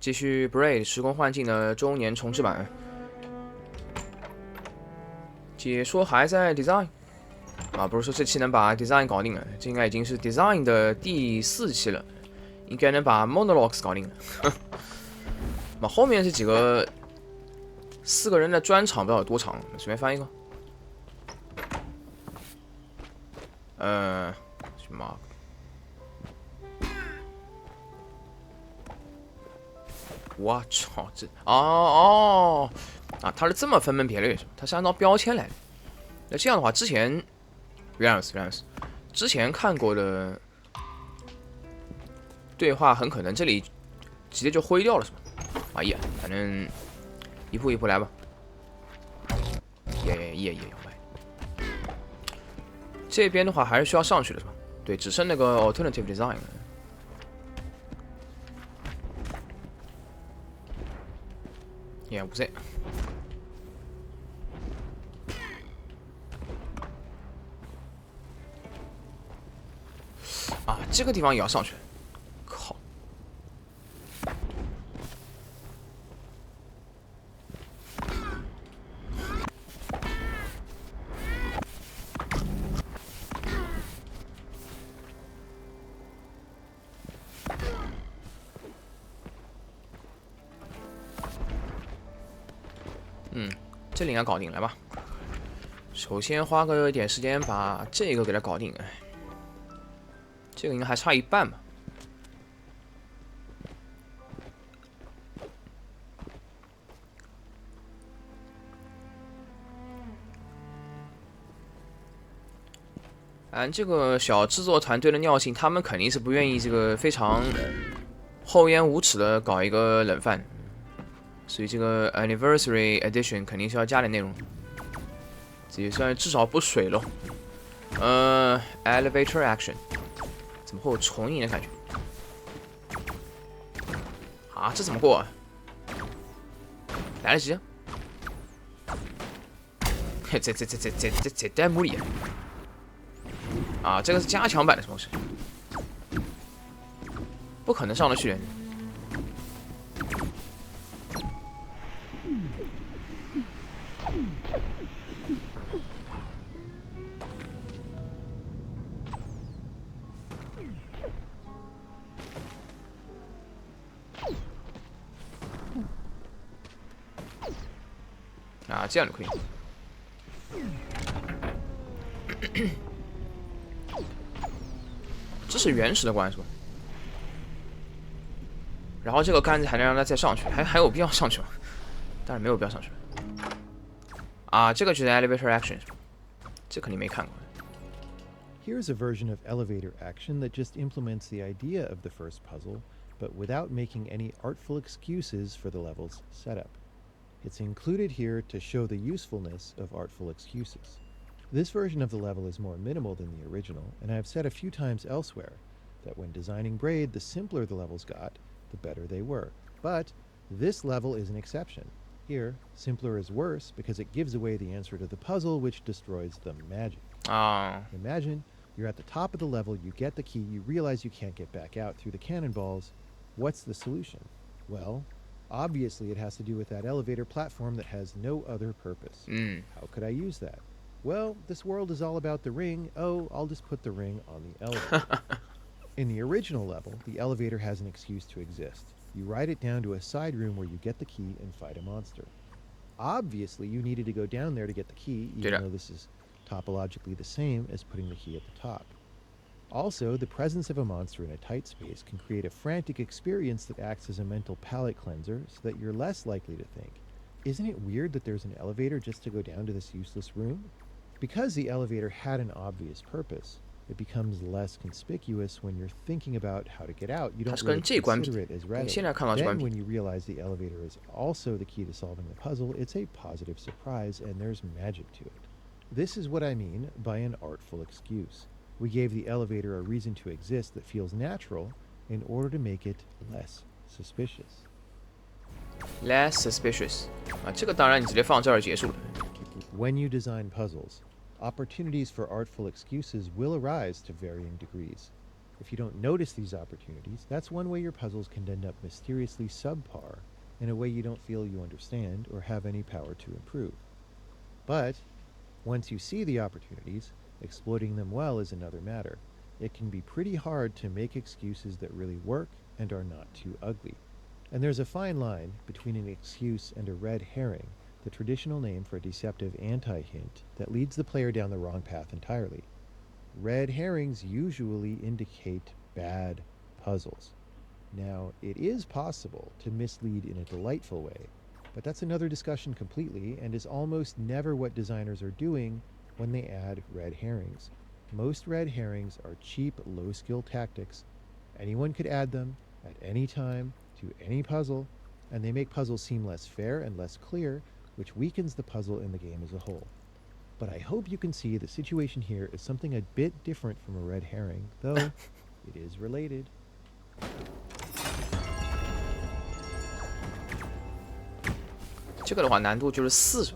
继续 Braid 时空幻境的周年重制版。解说还在 Design 啊，不是说这期能把 Design 搞定了，这应该已经是 Design 的第4期了，应该能把 Monologues 搞定了。那后面这几个4个人的专场不知道有多长，随便翻一个。什么？我操，这啊，它是这么分门别类是吧？它是按照标签来的。那这样的话，之前 Rams 之前看过的对话，很可能这里直接就灰掉了是吧？哎呀，反正一步一步来吧。耶，这边的话还是需要上去的是吧？对，只剩那个 Alternative Design 了。也不是。啊，这个地方也要上去，靠！这里应该搞定，来吧。首先花个点时间把这个给它搞定，这个应该还差一半吧。按这个小制作团队的尿性，他们肯定是不愿意这个非常厚颜无耻的搞一个冷饭，所以这个 Anniversary Edition 肯定是要加点内容，这也算至少补水喽。Elevator Action 怎么会有重影的感觉？啊，这怎么过啊？来得及啊！这弹幕里啊，这个是加强版的东西，不可能上得去的。啊，这样就可以。这是原始的关是吧？然后这个杆子还能让它再上去，还有必要上去吗？当然没有必要上去。啊，这个就是 Elevator Action， 这肯定没看过。Here's a version of elevator action that just implements the idea of the first puzzle, but without making any artful excuses for the level's setup. It's included here to show the usefulness of artful excuses. This version of the level is more minimal than the original, and I've said a few times elsewhere that when designing Braid, the simpler the levels got, the better they were. But this level is an exception. Here, simpler is worse because it gives away the answer to the puzzle, which destroys the magic. Imagine you're at the top of the level, you get the key, you realize you can't get back out through the cannonballs. What's the solution? Well, obviously it has to do with that elevator platform that has no other purpose. How could I use that? Well, this world is all about the ring. Oh, I'll just put the ring on the elevator. In the original level, the elevator has an excuse to exist. You ride it down to a side room where you get the key and fight a monster. Obviously, you needed to go down there to get the key, even though this is topologically the same as putting the key at the top. Also, the presence of a monster in a tight space can create a frantic experience that acts as a mental palate cleanser so that you're less likely to think, isn't it weird that there's an elevator just to go down to this useless room? Because the elevator had an obvious purpose, it becomes less conspicuous when you're thinking about how to get out. You don't really consider it as relevant. Then when you realize the elevator is also the key to solving the puzzle, it's a positive surprise and there's magic to it. This is what I mean by an artful excuse. We gave the elevator a reason to exist that feels natural in order to make it less suspicious. Less suspicious 啊，这个当然你直接放这儿结束了。When you design puzzles, opportunities for artful excuses will arise to varying degrees. If you don't notice these opportunities, that's one way your puzzles can end up mysteriously subpar in a way you don't feel you understand or have any power to improve. But once you see the opportunities, exploiting them well is another matter. It can be pretty hard to make excuses that really work and are not too ugly. And there's a fine line between an excuse and a red herring, the traditional name for a deceptive anti-hint that leads the player down the wrong path entirely. Red herrings usually indicate bad puzzles. Now, it is possible to mislead in a delightful way, but that's another discussion completely and is almost never what designers are doing when they add red herrings. Most red herrings are cheap, low-skill tactics. Anyone could add them at any time to any puzzle, and they make puzzles seem less fair and less clear, which weakens the puzzle in the game as a whole. But I hope you can see the situation here is something a bit different from a red herring, though it is related. 这个的话难度就是4，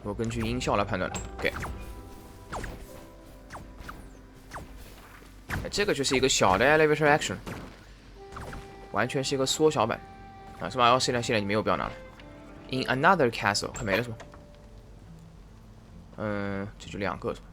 我根据音效来判断的。OK， 这个就是一个小的 elevator action， 完全是一个缩小版啊，是吧？现在你没有标拿了。In another castle， 看没了是吧？这就2个是吧？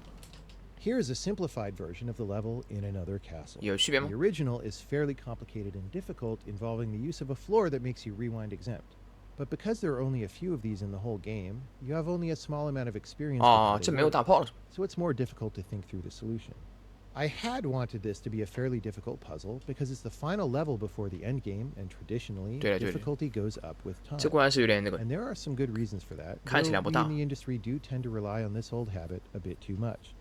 Here's a simplified version of the level in another castle. 有区别吗 The original is fairly complicated and difficult, involving the use of a floor that makes you rewind exempt. But because there are only a few of these in the whole game, you have only a small amount of experience. 哦，这没有大炮了是吧？ So it's more difficult to think through the solution. I had wanted this to be a fairly difficult puzzle because it's the final level before the end game, and traditionally, 对的， difficulty goes up with time. 这果然是有点那个 And there are some good reasons for that, 看起来 though 不 we 大。 in the industry do tend to rely on this old habit a bit too much.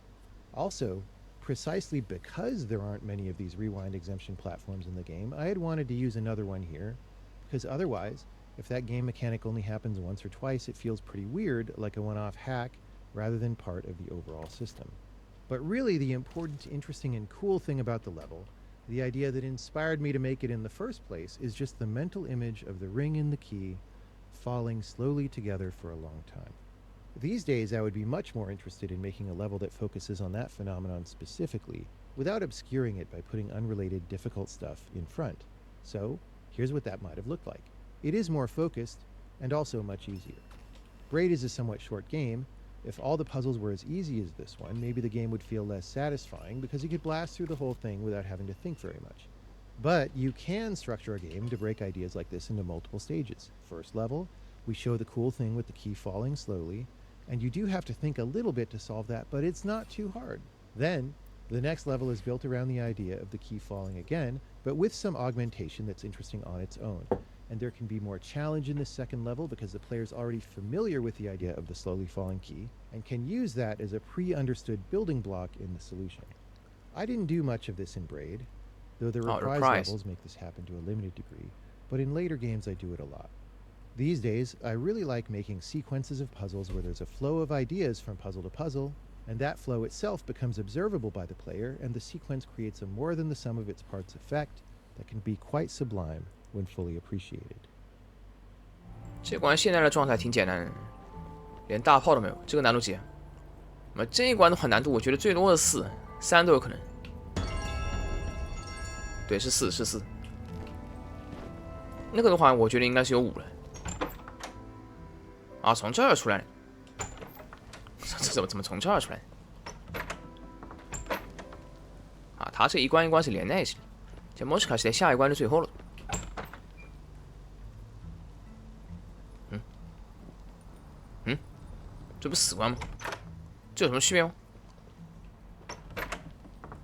Also, precisely because there aren't many of these rewind exemption platforms in the game, I had wanted to use another one here, because otherwise, if that game mechanic only happens once or twice, it feels pretty weird, like a one-off hack, rather than part of the overall system. But really, the important, interesting, and cool thing about the level, the idea that inspired me to make it in the first place, is just the mental image of the ring and the key falling slowly together for a long time. These days, I would be much more interested in making a level that focuses on that phenomenon specifically, without obscuring it by putting unrelated, difficult stuff in front. So, here's what that might have looked like. It is more focused, and also much easier. Braid is a somewhat short game. If all the puzzles were as easy as this one, maybe the game would feel less satisfying because you could blast through the whole thing without having to think very much. But you can structure a game to break ideas like this into multiple stages. First level, we show the cool thing with the key falling slowly, and you do have to think a little bit to solve that, but it's not too hard. Then, the next level is built around the idea of the key falling again, but with some augmentation that's interesting on its own. And there can be more challenge in this second level because the player's already familiar with the idea of the slowly falling key and can use that as a pre-understood building block in the solution. I didn't do much of this in Braid, though the reprise levels make this happen to a limited degree, but in later games I do it a lot. These days, I really like making sequences of puzzles where there's a flow of ideas from puzzle to puzzle, and that flow itself becomes observable by the player, and the sequence creates a more than the sum of its parts effect that can be quite sublime when fully appreciated. 这关现在的状态挺简单的，连大炮都没有。这个难度几？那么这一关的话，难度我觉得最多的4，3都有可能。对，是4。那个的话，我觉得应该是有5了。啊，从这儿出来了，这怎么从这儿出来？啊，它这一关一关是连在一起的，这莫斯卡是在下一关的最后了。这不死关吗？这有什么区别吗？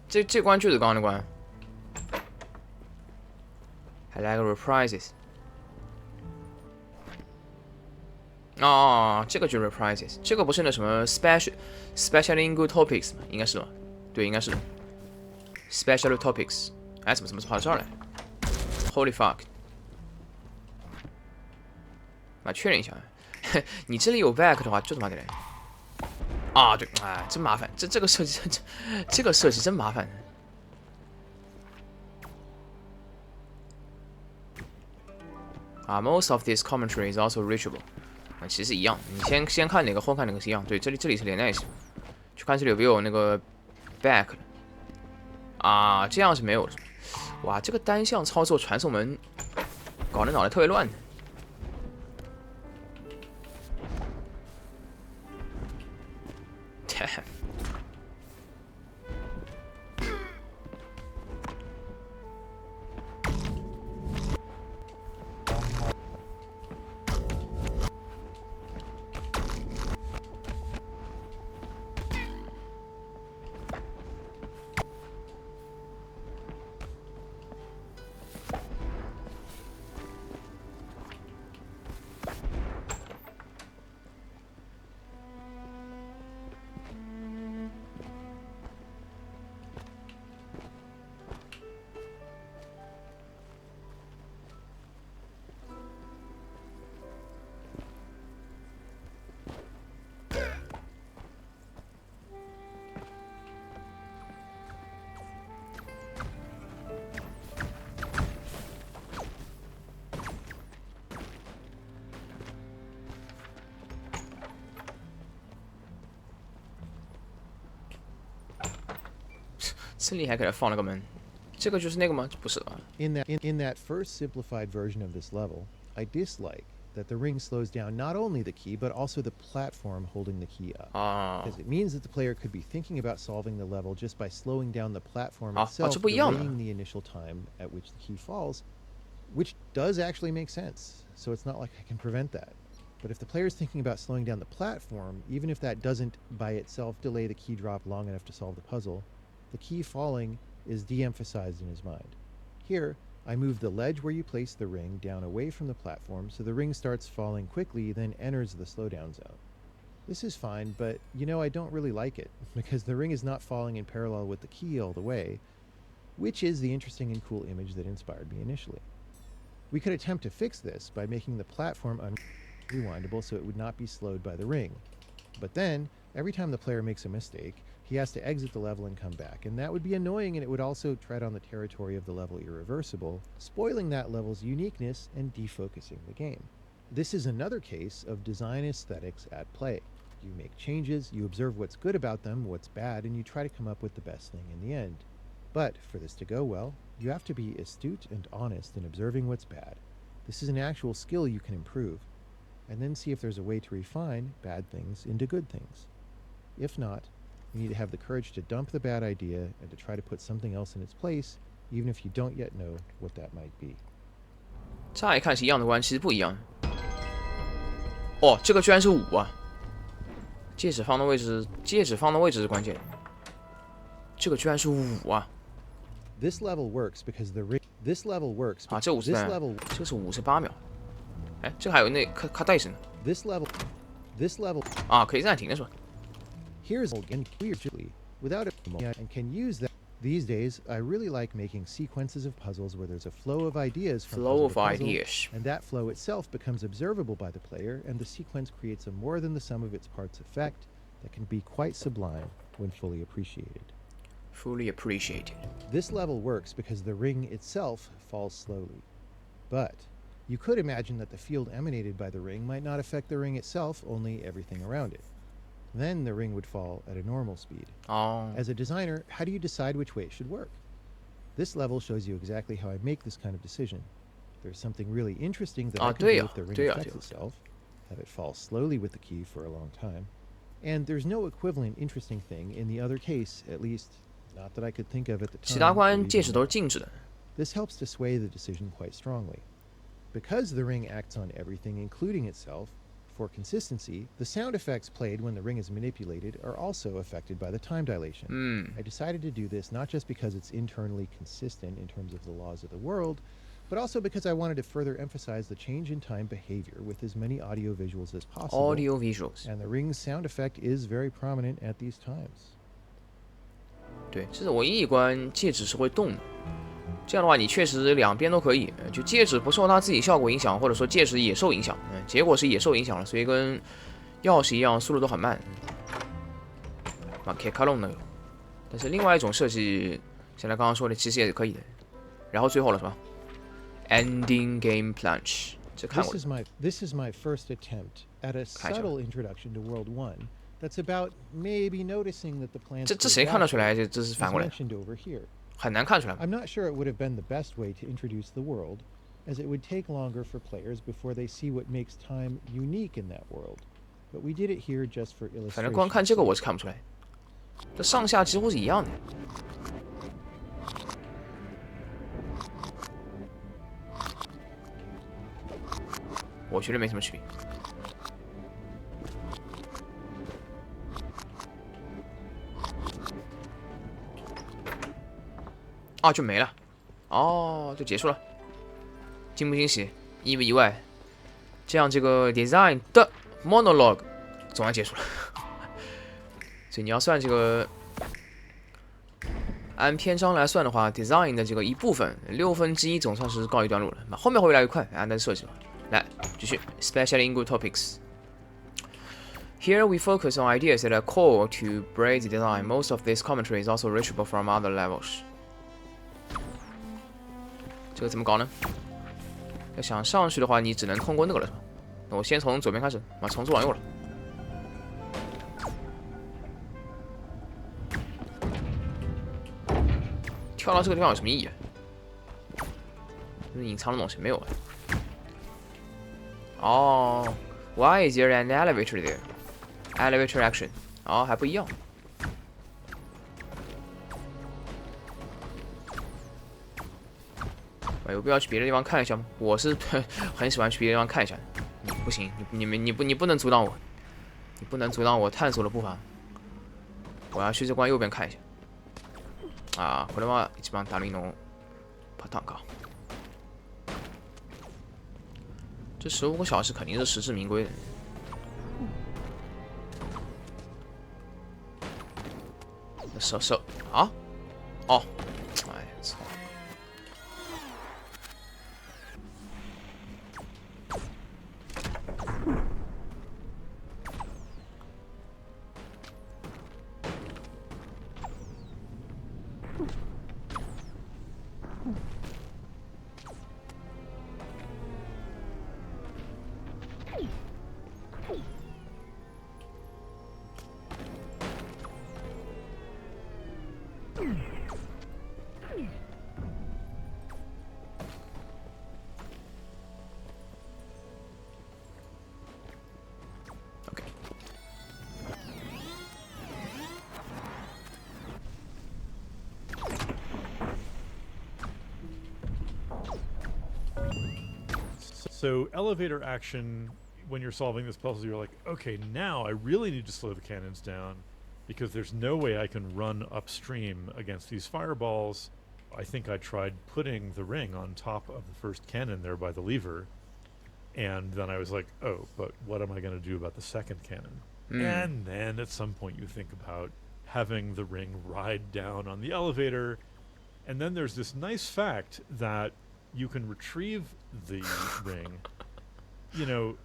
这关就是刚刚的关。还来个 reprises。哦，这个就是 reprises， 这个不是那什么 special good topics 吗？应该是吧？对，应该是的。special topics， 哎，怎么跑到这儿来 ？Holy fuck！ 来确认一下。你这里有 back 的话，就他妈的来啊！对，哎，真麻烦，这个设计，这个设计真麻烦。啊 ，most of this commentary is also reachable。啊，其实一样，你先看哪个，后看哪个是一样。对，这里是连在一起，去看这里有没有那个 back 啊，这样是没有的。哇，这个单向操作传送门搞得脑袋特别乱。这里还给他放了个门，这个就是那个吗？不是吧 In that first simplified version of this level, I dislike that the ring slows down not only the key but also the platform holding the key up. 啊 Because it means that the player could be thinking about solving the level just by slowing down the platform 啊 itself, 这不一样的 delaying the initial time at which the key falls, which does actually make sense. So it's not like I can prevent that. But if the player is thinking about slowing down the platform, even if that doesn't by itself delay the key drop long enough to solve the puzzle, the key falling is de-emphasized in his mind. Here, I move the ledge where you place the ring down away from the platform so the ring starts falling quickly, then enters the slowdown zone. This is fine, but I don't really like it, because the ring is not falling in parallel with the key all the way, which is the interesting and cool image that inspired me initially. We could attempt to fix this by making the platform unrewindable so it would not be slowed by the ring. But then, every time the player makes a mistake, he has to exit the level and come back, and that would be annoying, and it would also tread on the territory of the level irreversible, spoiling that level's uniqueness and defocusing the game. This is another case of design aesthetics at play. You make changes, you observe what's good about them, what's bad, and you try to come up with the best thing in the end. But for this to go well, you have to be astute and honest in observing what's bad. This is an actual skill you can improve, and then see if there's a way to refine bad things into good things. If not, you need to have the courage to dump the bad idea and to try to put something else in its place, even if you don't yet know what that might be. 乍一看是一样的关，其实不一样。哦，这个居然是5啊！戒指放的位置是关键。这个居然是5啊！ This level works because the ring. This level works. 啊，这5是 this level. 这个是58秒。哎，这个还有那卡戴森 This level. This level. 啊，可以暂停的是吧？ Here's again weirdly without it and can use that. These days, I really like making sequences of puzzles where there's a flow of ideas from Flow puzzle of to puzzle, ideas. and that flow itself becomes observable by the player, and the sequence creates a more than the sum of its parts effect that can be quite sublime when fully appreciated. Fully appreciated. This level works because the ring itself falls slowly. But you could imagine that the field emanated by the ring might not affect the ring itself, only everything around it. Then the ring would fall at a normal speed. 哦， As a designer, how do you decide which way it should work? This level shows you exactly how I make this kind of decision. There's something really interesting that I could do if the ring affects itself, have it fall slowly with the key for a long time, and there's no equivalent interesting thing in the other case, at least not that I could think of at the 其他 time. or 关 even 戒指都 now. 是静止的。 This helps to sway the decision quite strongly. Because the ring acts on everything, including itself, for consistency, the sound effects played when the ring is manipulated are also affected by the time dilation. 嗯， I decided to do this not just because it's internally consistent in terms of the laws of the world, but also because I wanted to further emphasize the change in time behavior with as many audio visuals as possible. audio visuals。 And the ring's sound effect is very prominent at these times. 对，这是唯一一关戒指是会动的。这样的话，你确实两边都可以，就戒指不受它自己效果影响，或者说戒指也受影响，结果是也受影响了，所以跟钥匙一样，速度都很慢。可以卡隆那个，但是另外一种设计，像他刚刚说的，其实也是可以的。然后最后了是吧 ？Ending game plunge，这看过。 This is my first attempt at a subtle introduction to World 1 that's about maybe noticing that the plans 这谁看得出来这是 as 反过来？ mentioned over here. 很难看出来嘛。 I'm not sure it would have been the best way to introduce the world, as it would take longer for players before they see what makes time unique in that world. But we did it here just for 反正光看 illustration. 这个我是看不出来，这上下几乎是一样的。我觉得没什么区别。啊，就没了，哦，就结束了。惊不惊喜，意不意外？这样这个 design 的 monologue 总算结束了。所以你要算这个，按篇章来算的话 ，design 的这个一部分1/6总算是告一段落了。那后面会越来越快，按照设计吧。来，继续 ，especially in good topics。Here we focus on ideas that are core to Braid's design. Most of this commentary is also reachable from other levels. 这个怎么搞呢？要想上去的话，你只能通过那个了，是吧？那我先从左边开始，从左往右了。跳到这个地方有什么意义？是隐藏的东西没有啊？哦 ，Why is there an elevator there? Elevator action， 哦，还不一样。有必要去别的地方看一下吗？我是很喜欢去别的地方看一下的。不行，你不能阻挡我，你不能阻挡我探索的步伐。我要去这关右边看一下。あ、これは一番ダメのパターンか。这15个小时肯定是实至名归的。手啊，哦，哎操！So elevator action, when you're solving this puzzle, you're like, okay, now I really need to slow the cannons down because there's no way I can run upstream against these fireballs. I think I tried putting the ring on top of the first cannon there by the lever, and then I was like, oh, but what am I going to do about the second cannon? And then at some point you think about having the ring ride down on the elevator, and then there's this nice fact that you can retrieve the ring, you know,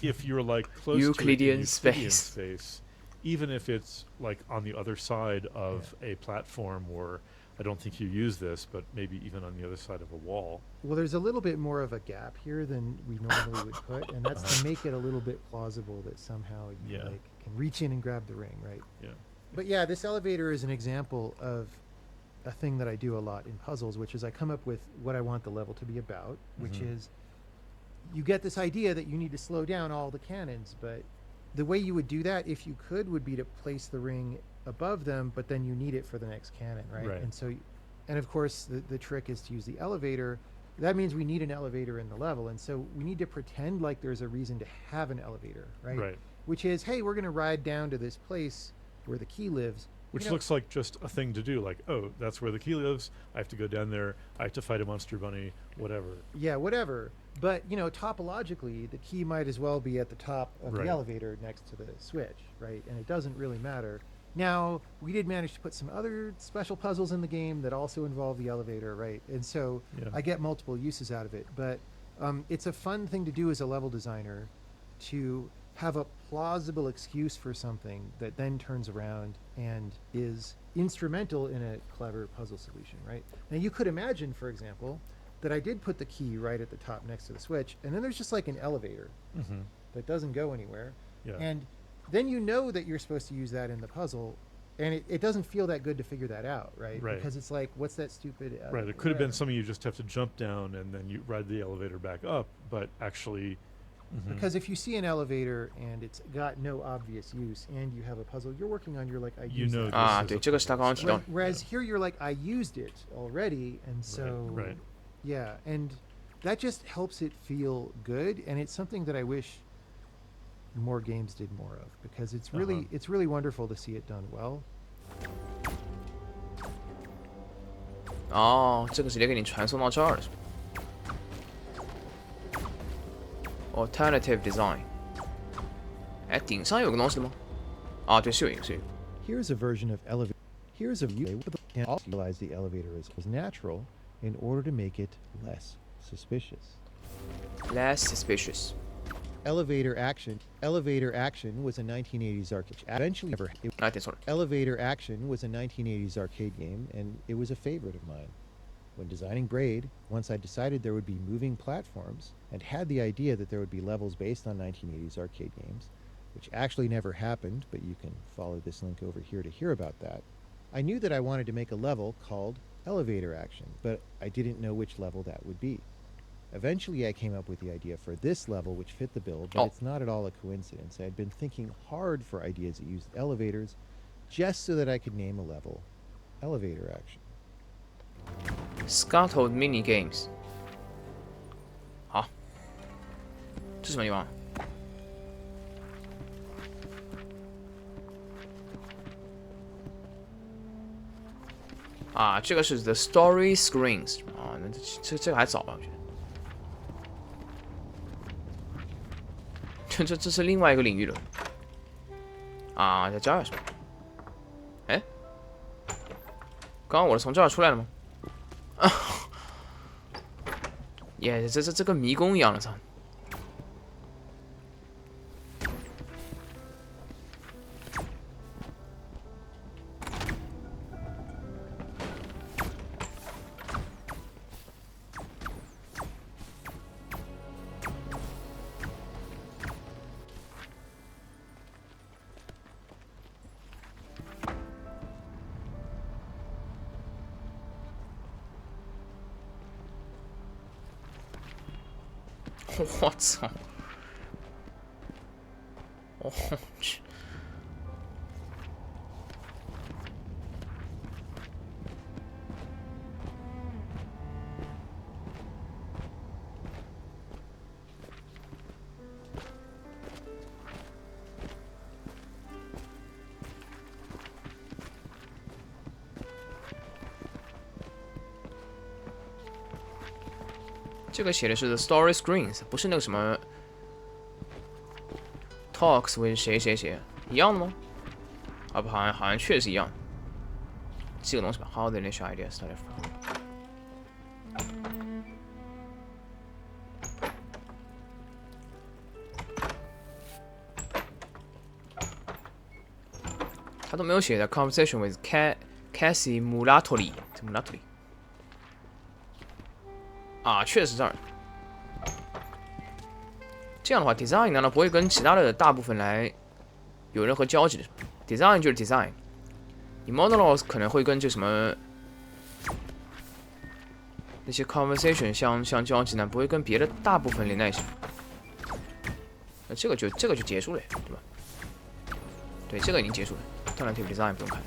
if you're like close Euclidean to Euclidean space, even if it's like on the other side of a platform, or I don't think you use this, but maybe even on the other side of a wall. Well, there's a little bit more of a gap here than we normally would put, and that's to make it a little bit plausible that somehow you like can reach in and grab the ring, right? Yeah. But yeah, this elevator is an example of a thing that I do a lot in puzzles, which is I come up with what I want the level to be about, which is you get this idea that you need to slow down all the cannons, but the way you would do that, if you could, would be to place the ring above them, but then you need it for the next cannon, right? And so, and of course, the trick is to use the elevator. That means we need an elevator in the level, and so we need to pretend like there's a reason to have an elevator, right? Which is, hey, we're going to ride down to this place where the key lives. Which looks like just a thing to do, like, oh, that's where the key lives, I have to go down there, I have to fight a monster bunny, whatever. Yeah, whatever. But, you know, topologically, the key might as well be at the top of the elevator next to the switch, right? And it doesn't really matter. Now, we did manage to put some other special puzzles in the game that also involve the elevator, right? And so I get multiple uses out of it. But it's a fun thing to do as a level designer, to have a plausible excuse for something that then turns around and is instrumental in a clever puzzle solution, right? Now, you could imagine, for example, that I did put the key right at the top next to the switch, and then there's just like an elevator that doesn't go anywhere. And then you know that you're supposed to use that in the puzzle, and it doesn't feel that good to figure that out, right? Right. Because it's like, what's that stupid? Right. It could have been whatever. something you just have to jump down and then you ride the elevator back up, but actually. Because if you see an elevator and it's got no obvious use, and you have a puzzle you're working on, you're like, I You used know that. 啊， this 对， is 这个是他刚刚提到的。 Whereas here you're like, I used it already, and so Right. yeah, and that just helps it feel good, and it's something that I wish more games did more of, because it's really it's really wonderful to see it done well. 哦，这个直接给你传送到这儿了。Alternative design。哎，顶上有个东西的吗？啊，对，是有一个，是有一个。 Here's a version of elevator. Here's a view and also realize the elevator is natural in order to make it less suspicious. Less suspicious。 Elevator action. Elevator action was a 1980s arcade. Eventually, never. 哎，点错了。 Elevator action was a 1980s arcade game, and it was a favorite of mine. When designing Braid, once I decided there would be moving platforms and had the idea that there would be levels based on 1980s arcade games, which actually never happened, but you can follow this link over here to hear about that, I knew that I wanted to make a level called Elevator Action, but I didn't know which level that would be. Eventually, I came up with the idea for this level, which fit the bill, but it's not at all a coincidence. I had been thinking hard for ideas that used elevators just so that I could name a level Elevator Action. Scuttled mini games。好，这什么地方？啊，这个是 The Story Screens 啊，那这个还早吧？我觉得。这是另外一个领域了。啊，在这儿是吧？哎，刚刚我是从这儿出来了吗？啊，耶，这跟迷宫一样的，操！我操！我去！这个写的是 The Story Screens， 不是那个什么 Talks with 谁谁谁一样的吗？啊不，好像确实是一样。这个东西吧 ，How the initial idea started from。他都没有写的 conversation with Cassie Mulatoli， 啊，确实这儿。这样的话 ，design 难道不会跟其他的大部分来有任何交集的 ？design 就是 design， 你 monologues 可能会跟这什么那些 conversation 相交集呢，不会跟别的大部分连在一起。那这个就结束了，对吧？对，这个已经结束了。Alternative design 不用看。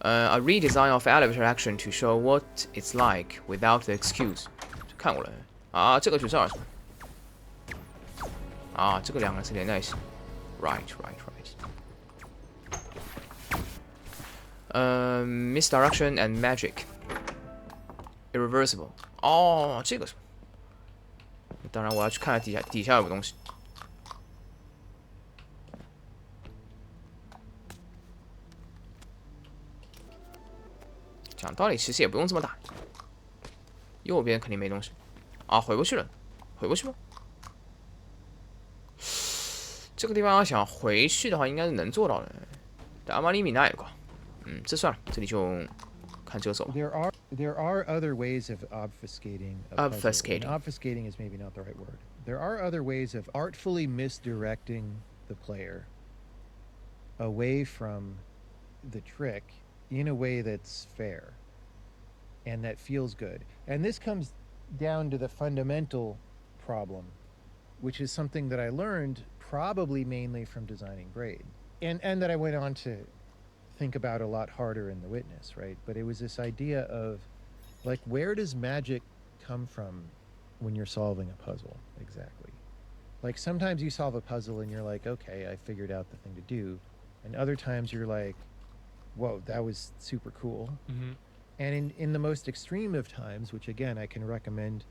A redesign of elevator action to show what it's like without the excuse。看过了啊，这个就这儿是吧？啊，这个两个是连在一起。Right. Misdirection and magic. Irreversible. 哦，这个是。当然，我要去看下底下有个东西。讲道理，其实也不用这么打。右边肯定没东西。啊，回过去了，回过去吗？这个地方要想回去的话，应该是能做到的。但阿玛尼米那也挂。这算了，这里就看这个走吧。There are other ways of obfuscating. Obfuscating. Obfuscating is maybe not the right word. There are other ways of artfully misdirecting the player away from the trick in a way that's fair and that feels good. And this comes down to the fundamental problem, which is something that I learned probably mainly from designing Braid, and that I went on to think about a lot harder in The Witness, right? But it was this idea of, like, where does magic come from when you're solving a puzzle exactly? Like, sometimes you solve a puzzle and you're like, okay, I figured out the thing to do. And other times you're like, whoa, that was super cool. Mm-hmm. And in the most extreme of times, which again, I can recommend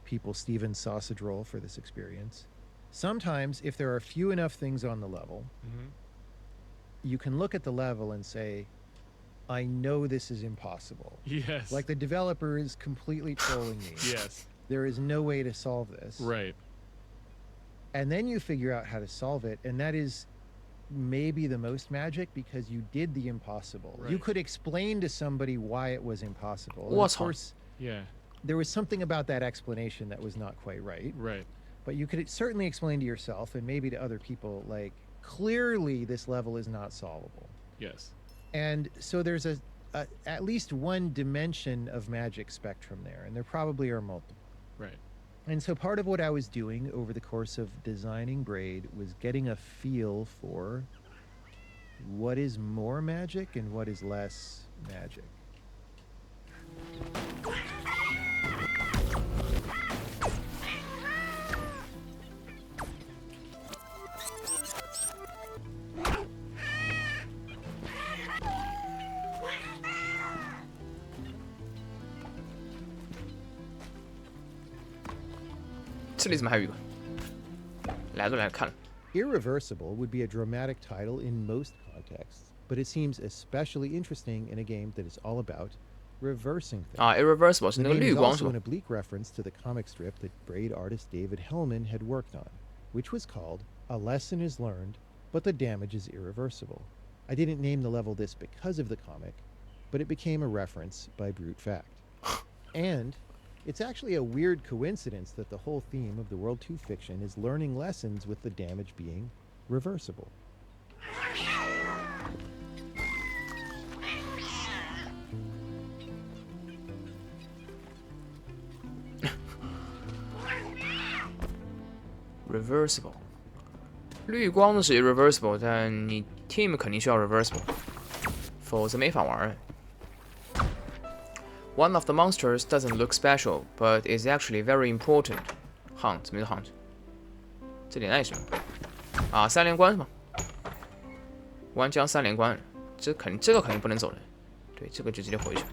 people Steven's sausage roll for this experience, sometimes if there are few enough things on the level, Mm-hmm. you can look at the level and say, I know this is impossible. Yes. Like, the developer is completely trolling me. Yes. There is no way to solve this. Right. And then you figure out how to solve it, and that is maybe the most magic, because you did the impossible. You Right. could explain to somebody why it was impossible. And What's of course, Yeah. there was something about that explanation that was not quite right. Right. But you could certainly explain to yourself and maybe to other people, like, clearly this level is not solvable. Yes. And so there's at least one dimension of magic spectrum there, and there probably are multiple. Right. And so part of what I was doing over the course of designing Braid was getting a feel for what is more magic and what is less magic.这里怎么还有一个？来都来看了。 Irreversible would be a dramatic title in most contexts, but it seems especially interesting in a game that is all about reversing things. 啊，irreversible 是 The 那个 name 绿 is 光是 also 吧 an？oblique reference to the comic strip that Braid artist David Hellman had worked on, which was called A Lesson is Learned, but the Damage is Irreversible. I didn't name the level this because of the comic, but it became a reference by brute fact. And it's actually a weird coincidence that the whole theme of the World 2 fiction is learning lessons with the damage being reversible. reversible，绿光的是 irreversible，但你 team 肯定需要 reversible，否则没法玩。One of the monsters doesn't look special, but is actually very important. Hunt，没得 hunt。这点爱什么？啊，三连关是吗？玩家三连关，这个肯定不能走人。对，这个就直接回去。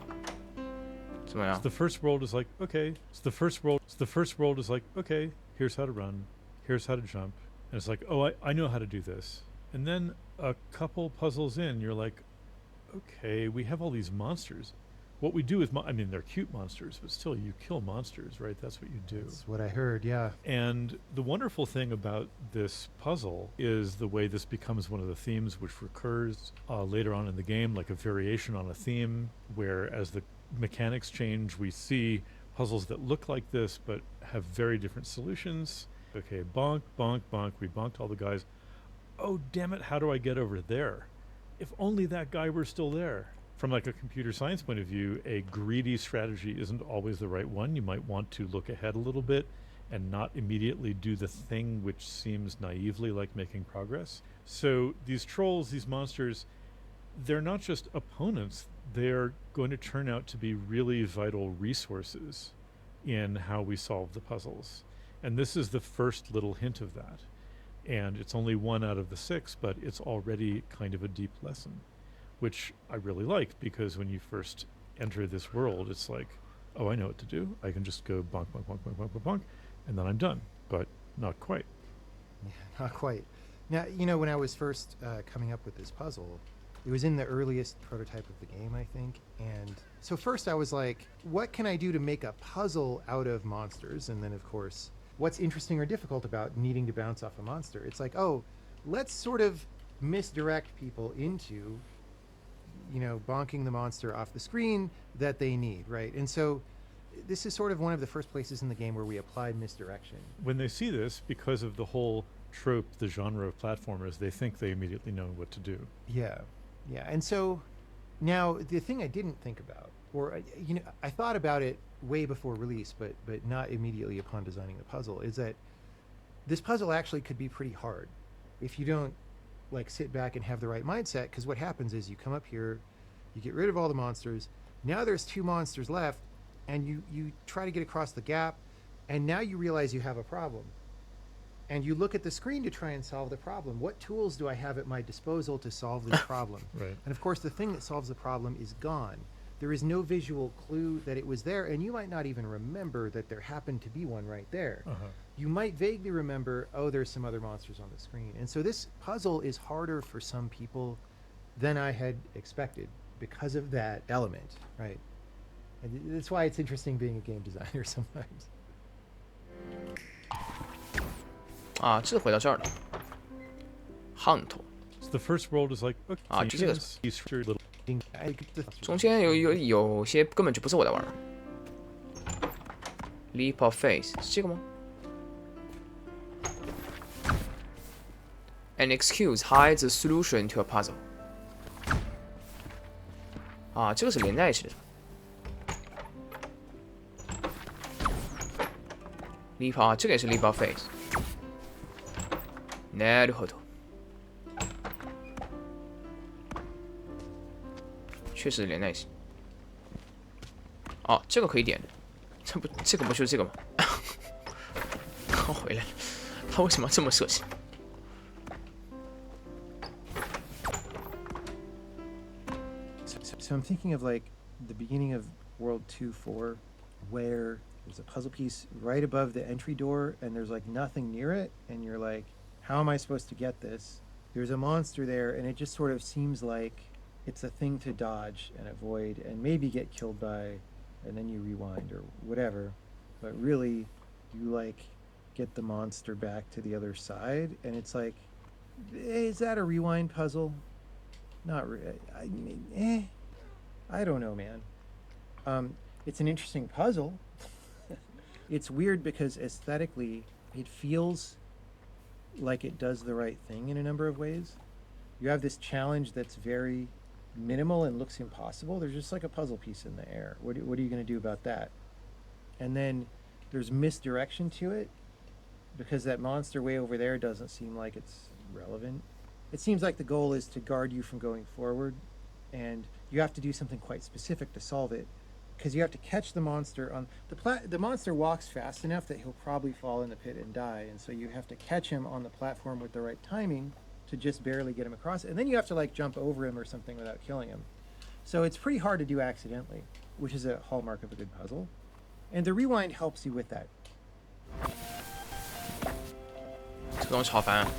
怎么样 The first world is like, okay. The first world is like, okay, here's how to run, here's how to jump. And it's like, oh, I know how to do this. And then a couple puzzles in, you're like, okay, we have all these monsters. What we do is, I mean, they're cute monsters, but still, you kill monsters, right? That's what you do. That's what I heard, yeah. And the wonderful thing about this puzzle is the way this becomes one of the themes which recurs later on in the game, like a variation on a theme, where as the mechanics change, we see puzzles that look like this but have very different solutions. Okay, bonk, bonk, bonk. We bonked all the guys. Oh, damn it, how do I get over there? If only that guy were still there. From like a computer science point of view, a greedy strategy isn't always the right one. You might want to look ahead a little bit and not immediately do the thing which seems naively like making progress. So these trolls, these monsters, they're not just opponents. They're going to turn out to be really vital resources in how we solve the puzzles. And this is the first little hint of that. And it's only 1 out of the 6, but it's already kind of a deep lesson, which I really like, because when you first enter this world, it's like, oh, I know what to do. I can just go bonk, bonk, bonk, bonk, bonk, bonk, bonk, and then I'm done. But not quite. Yeah, not quite. Now, you know, when I was first coming up with this puzzle, it was in the earliest prototype of the game, I think. And so first I was like, what can I do to make a puzzle out of monsters? And then, of course, what's interesting or difficult about needing to bounce off a monster? It's like, oh, let's sort of misdirect people into, you know, bonking the monster off the screen that they need, right? And so this is sort of one of the first places in the game where we applied misdirection. When they see this, because of the whole trope, the genre of platformers, they think they immediately know what to do. Yeah. Yeah, and so now the thing I didn't think about, or I thought about it way before release, but not immediately upon designing the puzzle, is that this puzzle actually could be pretty hard if you don't like sit back and have the right mindset. Because what happens is you come up here, you get rid of all the monsters. Now there's 2 monsters left, and you try to get across the gap, and now you realize you have a problem. And you look at the screen to try and solve the problem. What tools do I have at my disposal to solve this problem? Right. And of course, the thing that solves the problem is gone. There is no visual clue that it was there, and you might not even remember that there happened to be one right there. You might vaguely remember, oh, there's some other monsters on the screen. And so this puzzle is harder for some people than I had expected because of that element, right? And that's why it's interesting being a game designer sometimes. 啊，这回到这儿了。Hunt， So the first world is like, okay, 就这个 yes, you structure little 中间有些根本就不是我在玩。Leap of Faith 是这个吗？An excuse hides the solution to a puzzle。啊，这个是连在一起的。Leap 啊，这个也是 Leap of Faith。なるほど。确实连在一起。哦，这个可以点，这个不就是这个吗？刚回来了，他为什么要这么设计？ So I'm thinking of like the beginning of World 2-4, where there's a puzzle piece right above the entry door, and there's like nothing near it, and you're like, how am I supposed to get this? There's a monster there, and it just sort of seems like it's a thing to dodge and avoid, and maybe get killed by, and then you rewind or whatever. But really, you like get the monster back to the other side, and it's like, is that a rewind puzzle? Not really. I mean, I don't know, man. It's an interesting puzzle. It's weird because aesthetically, it feels like it does the right thing in a number of ways. You have this challenge that's very minimal and looks impossible. There's just like a puzzle piece in the air. What are you going to do about that? And then there's misdirection to it because that monster way over there doesn't seem like it's relevant. It seems like the goal is to guard you from going forward, and you have to do something quite specific to solve it, because you have to catch the monster on the monster walks fast enough that he'll probably fall in the pit and die, and so you have to catch him on the platform with the right timing to just barely get him across, and then you have to like jump over him or something without killing him. So it's pretty hard to do accidentally, which is a hallmark of a good puzzle, and the rewind helps you with that. 这东西好烦啊！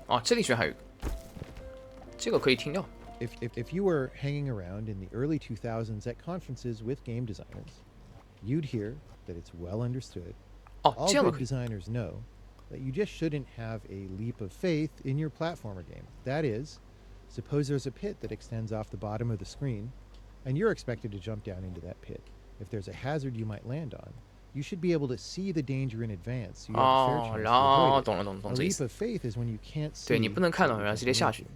哦，这里居然还有一个，这个可以听掉。 If you were hanging around in the early 2000s at conferences with game designers, you'd hear that it's well understood. 哦， All 这样都 good 可以。 designers know that you just shouldn't have a leap of faith in your platformer game. That is, suppose there's a pit that extends off the bottom of the screen, and you're expected to jump down into that pit. If there's a hazard you might land on, you should be able to see the danger in advance, so you have a fair 哦， chance 然 to 后 avoid 懂 it. 了，懂 A 懂这意 leap 思。 of faith is when you can't see. 对你不能看到， what 然后 you 直接 can 下去。 do.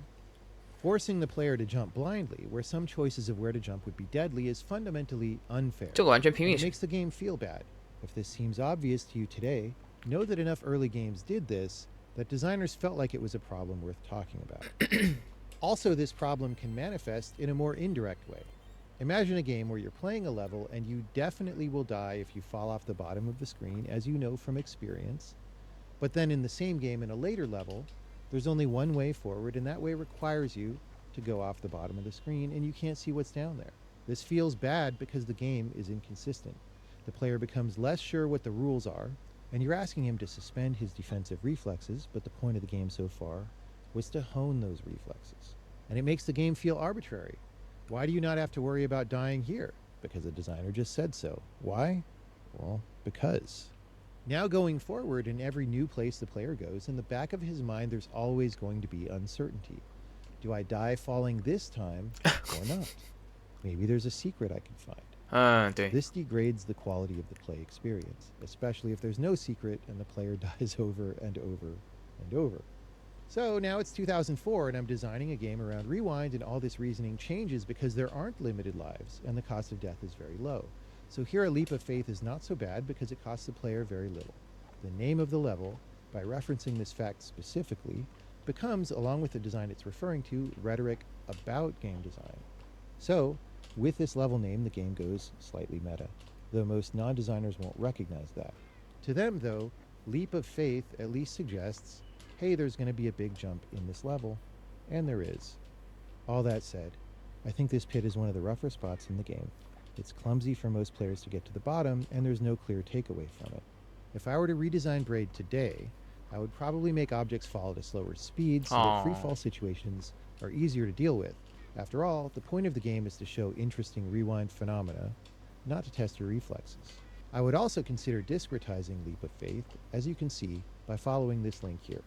Forcing the player to jump blindly, where some choices of where to jump would be deadly, is fundamentally unfair. 这个完全拼 And 命 it 式。 makes the game feel bad. If this seems obvious to you today, know that enough early games did this that designers felt like it was a problem worth talking about. Also, this problem can manifest in a more indirect way. Imagine a game where you're playing a level and you definitely will die if you fall off the bottom of the screen, as you know from experience. But then in the same game in a later level, there's only one way forward, and that way requires you to go off the bottom of the screen and you can't see what's down there. This feels bad because the game is inconsistent. The player becomes less sure what the rules are, and you're asking him to suspend his defensive reflexes, but the point of the game so far was to hone those reflexes. And it makes the game feel arbitrary. Why do you not have to worry about dying here? Because the designer just said so. Why? Well, because. Now going forward, in every new place the player goes, in the back of his mind there's always going to be uncertainty. Do I die falling this time or not? Maybe there's a secret I can find. 嗯，对， This degrades the quality of the play experience, especially if there's no secret and the player dies over and over and over. So now it's 2004 and I'm designing a game around rewind, and all this reasoning changes because there aren't limited lives and the cost of death is very low. So here a leap of faith is not so bad because it costs the player very little. The name of the level, by referencing this fact specifically, becomes, along with the design it's referring to, rhetoric about game design. So, with this level name, the game goes slightly meta, though most non-designers won't recognize that. To them, though, leap of faith at least suggests, hey, there's going to be a big jump in this level, and there is. All that said, I think this pit is one of the rougher spots in the game. It's clumsy for most players to get to the bottom, and there's no clear takeaway from it. If I were to redesign Braid today, I would probably make objects fall at a slower speed so that free fall situations are easier to deal with. After all, the point of the game is to show interesting rewind phenomena, not to test your reflexes. I would also consider discretizing Leap of Faith, as you can see by following this link here.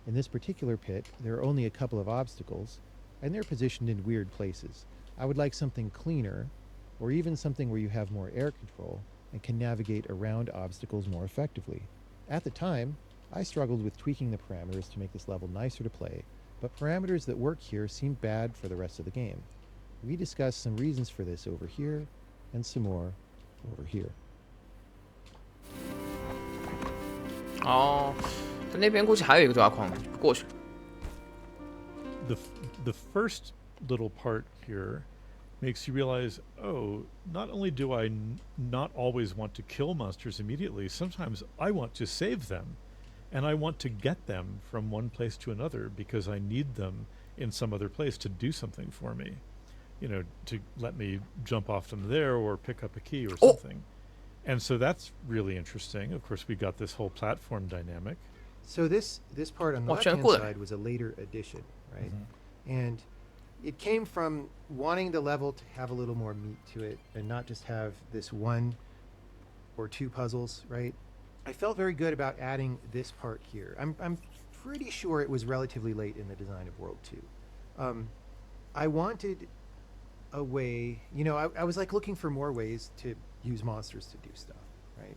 In this particular pit, there are only a couple of obstacles, and they're positioned in weird places. I would like something cleaner, or even something where you have more air control and can navigate around obstacles more effectively. At the time, I struggled with tweaking the parameters to make this level nicer to play, but parameters that work here seem bad for the rest of the game. We discussed some reasons for this over here, and some more over here. 哦，在那边估计还有一个对话框，就过去了。 The first little part here makes you realize, oh, not only do I not always want to kill monsters immediately, sometimes I want to save them. And I want to get them from one place to another because I need them in some other place to do something for me. You know, to let me jump off them there or pick up a key or something. And so that's really interesting. Of course, we got this whole platform dynamic. So this part on the Oh, left-hand good. side was a later addition, right? And it came from wanting the level to have a little more meat to it and not just have this one or two puzzles, right? I felt very good about adding this part here. I'm pretty sure it was relatively late in the design of World 2. I wanted a way, you know, I was like looking for more ways to use monsters to do stuff, right?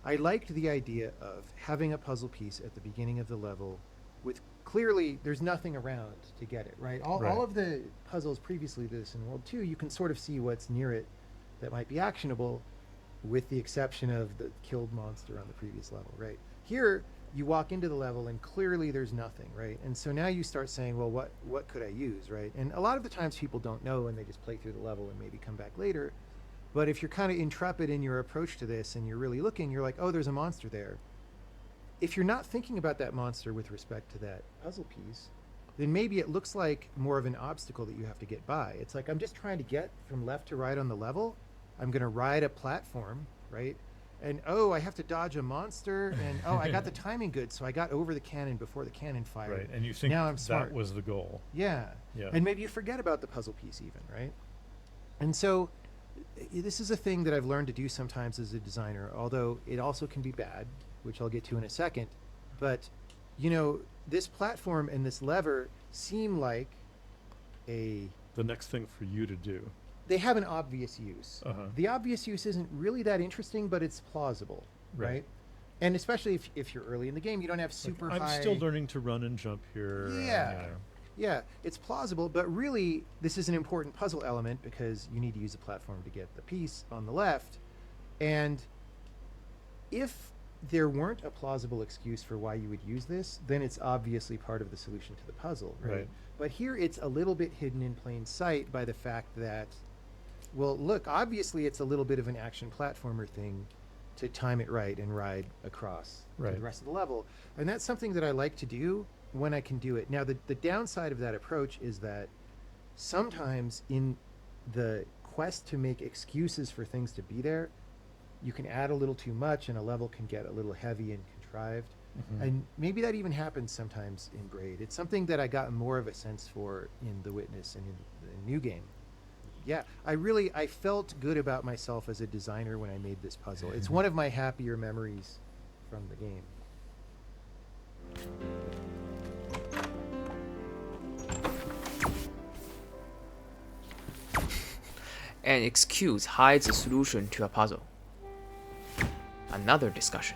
I liked the idea of having a puzzle piece at the beginning of the level with clearly there's nothing around to get it, right? All of the puzzles previously to this in World 2, you can sort of see what's near it that might be actionable, with the exception of the killed monster on the previous level, right? Here, you walk into the level and clearly there's nothing, right? And so now you start saying, well, what could I use, right? And a lot of the times people don't know and they just play through the level and maybe come back later. But if you're kind of intrepid in your approach to this and you're really looking, you're like, oh, there's a monster there. If you're not thinking about that monster with respect to that puzzle piece, then maybe it looks like more of an obstacle that you have to get by. It's like, I'm just trying to get from left to right on the level. I'm going to ride a platform, right? And, oh, I have to dodge a monster. And, oh, I got the timing good, so I got over the cannon before the cannon fired. Right, and you think now I'm smart. that was the goal. Yeah. Yeah. And maybe you forget about the puzzle piece even, right? And so this is a thing that I've learned to do sometimes as a designer, although it also can be bad, which I'll get to in a second. But, you know, this platform and this lever seem like the next thing for you to do. They have an obvious use. Uh-huh. The obvious use isn't really that interesting, but it's plausible, right? And especially if you're early in the game, you don't have super high... I'm still learning to run and jump here. Yeah, it's plausible, but really this is an important puzzle element because you need to use a platform to get the piece on the left. And if there weren't a plausible excuse for why you would use this, then it's obviously part of the solution to the puzzle, right? But here it's a little bit hidden in plain sight by the fact that, well, look, obviously it's a little bit of an action platformer thing to time it right and ride across to the rest of the level. And that's something that I like to do when I can do it. Now, the downside of that approach is that sometimes in the quest to make excuses for things to be there, you can add a little too much and a level can get a little heavy and contrived. And maybe that even happens sometimes in Braid. It's something that I got more of a sense for in The Witness and in the new game. Yeah, I felt good about myself as a designer when I made this puzzle. It's one of my happier memories from the game. an excuse hides the solution to a puzzle. Another discussion.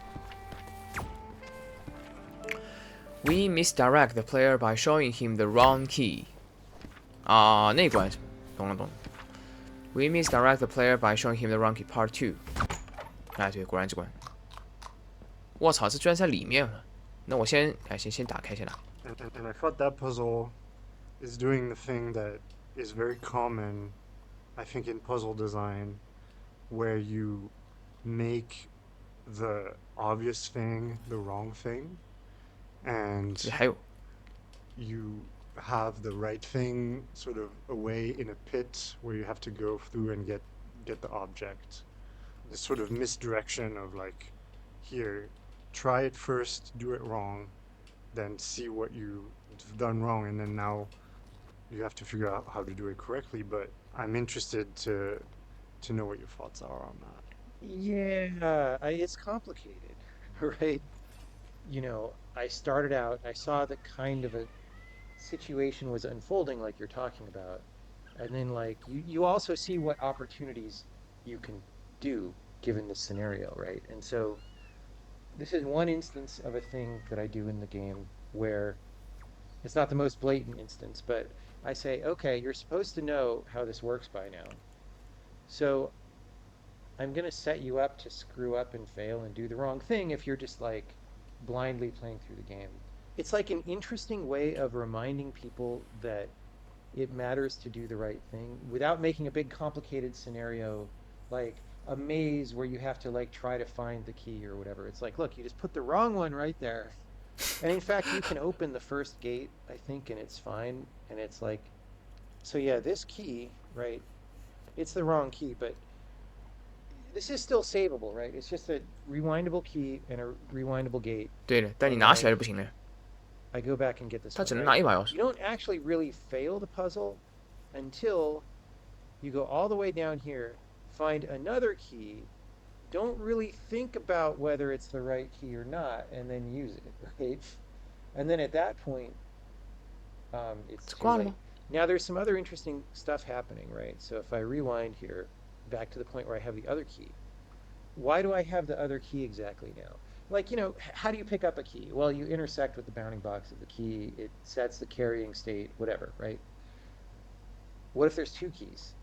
We misdirect the player by showing him the wrong key. 啊，那关懂了懂了。We misdirect the player by showing him the wrong key. Part 2。哎，对，果然这关。我操，这居然在里面了。那我先打开先打。And I thought that puzzle is doing the thing that is very common, I think, in puzzle design, where you make the obvious thing the wrong thing, and 还有 you have the right thing sort of away in a pit where you have to go through and get the object. This sort of misdirection of like, here, try it first, do it wrong, then see what you've done wrong, and then now you have to figure out how to do it correctly. But I'm interested to know what your thoughts are on that. Yeah, it's complicated, right? You know, I started out, I saw the kind of a situation was unfolding like you're talking about. And then like you also see what opportunities you can do given the scenario, right? And so this is one instance of a thing that I do in the game where it's not the most blatant instance, but I say, okay, you're supposed to know how this works by now. So I'm going to set you up to screw up and fail and do the wrong thing if you're just like blindly playing through the game. It's like an interesting way of reminding people that it matters to do the right thing without making a big complicated scenario like a maze where you have to like try to find the key or whatever. It's like, look, you just put the wrong one right there. And in fact, you can open the first gate, I think, and it's fine. And it's like, so yeah, this key, right? It's the wrong key, but this is still savable, right? It's just a rewindable key and a rewindable gate. 对的，但你拿起来就不行了。 I go back and get this 它 one, 只能 right? 拿一把钥匙。 You don't actually really fail the puzzle until you go all the way down here, find another key, don't really think about whether it's the right key or not, and then use it, right? And then at that point, it's too late. Now there's some other interesting stuff happening, right? So if I rewind here, back to the point where I have the other key. Why do I have the other key exactly now? Like, you know, how do you pick up a key? Well, you intersect with the bounding box of the key. It sets the carrying state, whatever, right? What if there's two keys?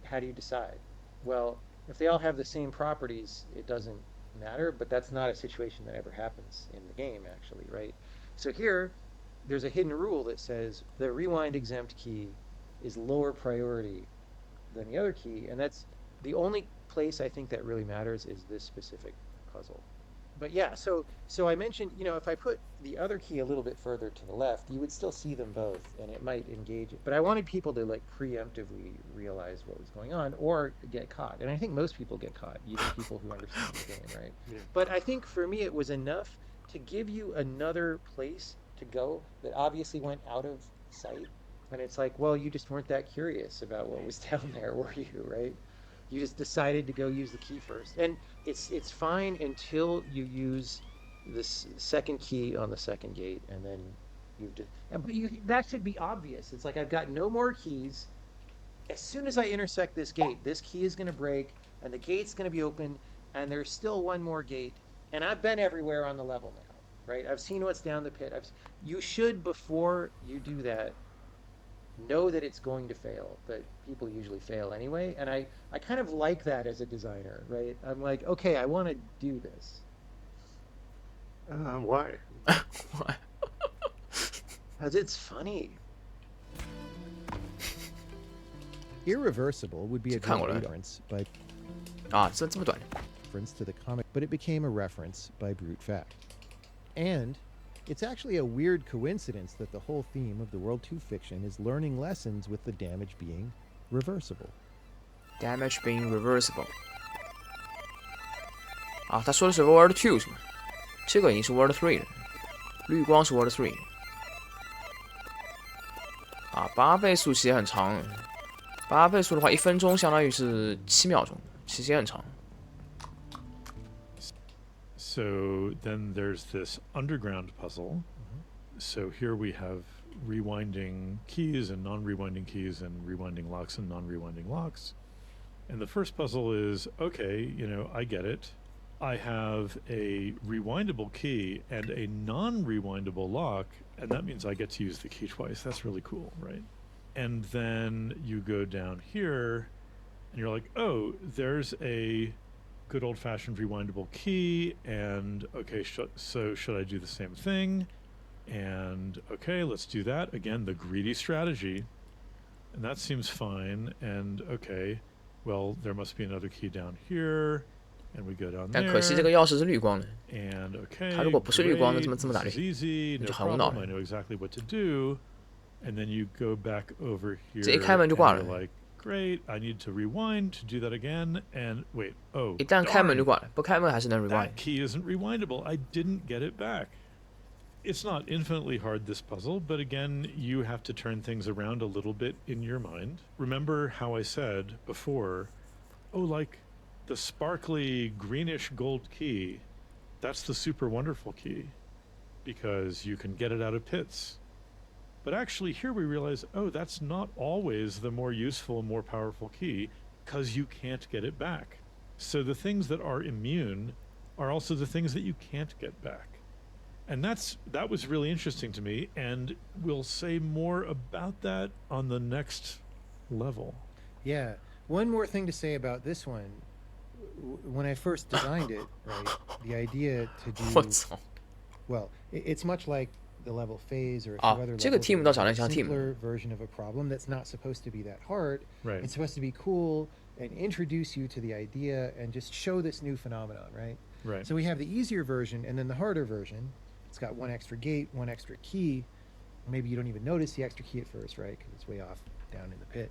How do you decide? Well, if they all have the same properties, it doesn't matter, but that's not a situation that ever happens in the game, actually, right? So here, there's a hidden rule that says the rewind exempt key is lower priority than the other key, and that's the only place I think that really matters is this specific puzzle. But yeah, so I mentioned, you know, if I put the other key a little bit further to the left, you would still see them both, and it might engage it. But I wanted people to like preemptively realize what was going on or get caught. And I think most people get caught, even people who understand the game, right? Yeah. But I think for me, it was enough to give you another place to go that obviously went out of sight. And it's like, well, you just weren't that curious about what was down there, were you, right? You just decided to go use the key first. And it's fine until you use this second key on the second gate, and then that should be obvious. It's like I've got no more keys. As soon as I intersect this gate, this key is going to break, and the gate's going to be open, and there's still one more gate. And I've been everywhere on the level now, right? I've seen what's down the pit. You should, before you do that, know that it's going to fail, but people usually fail anyway. And I kind of like that as a designer, right? I'm like, okay, I want to do this. Why? Why? Because it's funny. Irreversible would be a Come great on. reference by 啊，这么短。 reference to the comic, but it became a reference by brute fact. And it's actually a weird coincidence that the whole theme of the World 2 fiction is learning lessons with the damage being reversible. Damage being reversible。啊，他说的是 World 2是吗？这个已经是 World 3了，绿光是 World 3。啊，8倍速其实也很长，8倍速的话，1分钟相当于是7秒钟，其实也很长。 So then there's this underground puzzle. So here we have rewinding keys and non-rewinding keys and rewinding locks and non-rewinding locks. And the first puzzle is, okay, I get it. I have a rewindable key and a non-rewindable lock, and that means I get to use the key twice. That's really cool, right? And then you go down here, and you're like, oh, there's a good old-fashioned rewindable key, and okay, so should I do the same thing? And okay, let's do that. Again, the greedy strategy. And that seems fine. And okay, well, there must be another key down here. And we go down 但 there. 可惜这个钥匙是绿光的， And okay, 它如果不是绿光的， great, 这么打 this 绿， is easy, 那 no 就很无脑 problem. 了。 I know exactly what to do. And then you go back over here. 这一开门就挂了。 and you're like, great, I need to rewind to do that again. And wait, oh, 一旦开门就 darn, 挂了，不开门还是能 rewind。 that key isn't rewindable. I didn't get it back. It's not infinitely hard, this puzzle, but again, you have to turn things around a little bit in your mind. Remember how I said before, oh, like the sparkly greenish gold key, that's the super wonderful key because you can get it out of pits. But actually here we realize, oh, that's not always the more useful, more powerful key because you can't get it back. So the things that are immune are also the things that you can't get back. And that was really interesting to me, and we'll say more about that on the next level. Yeah. One more thing to say about this one. When I first designed it, right, the idea to do 我操！ well, it's much like the level phase or a few 啊 other 这个 levels. team where 倒 you 长 have 得 a 像 team simpler version of a problem that's not supposed to be that hard. Right. It's supposed to be cool and introduce you to the idea and just show this new phenomenon, right? Right. So we have the easier version and then the harder version. It's got one extra gate, one extra key. Maybe you don't even notice the extra key at first, right? Because it's way off down in the pit.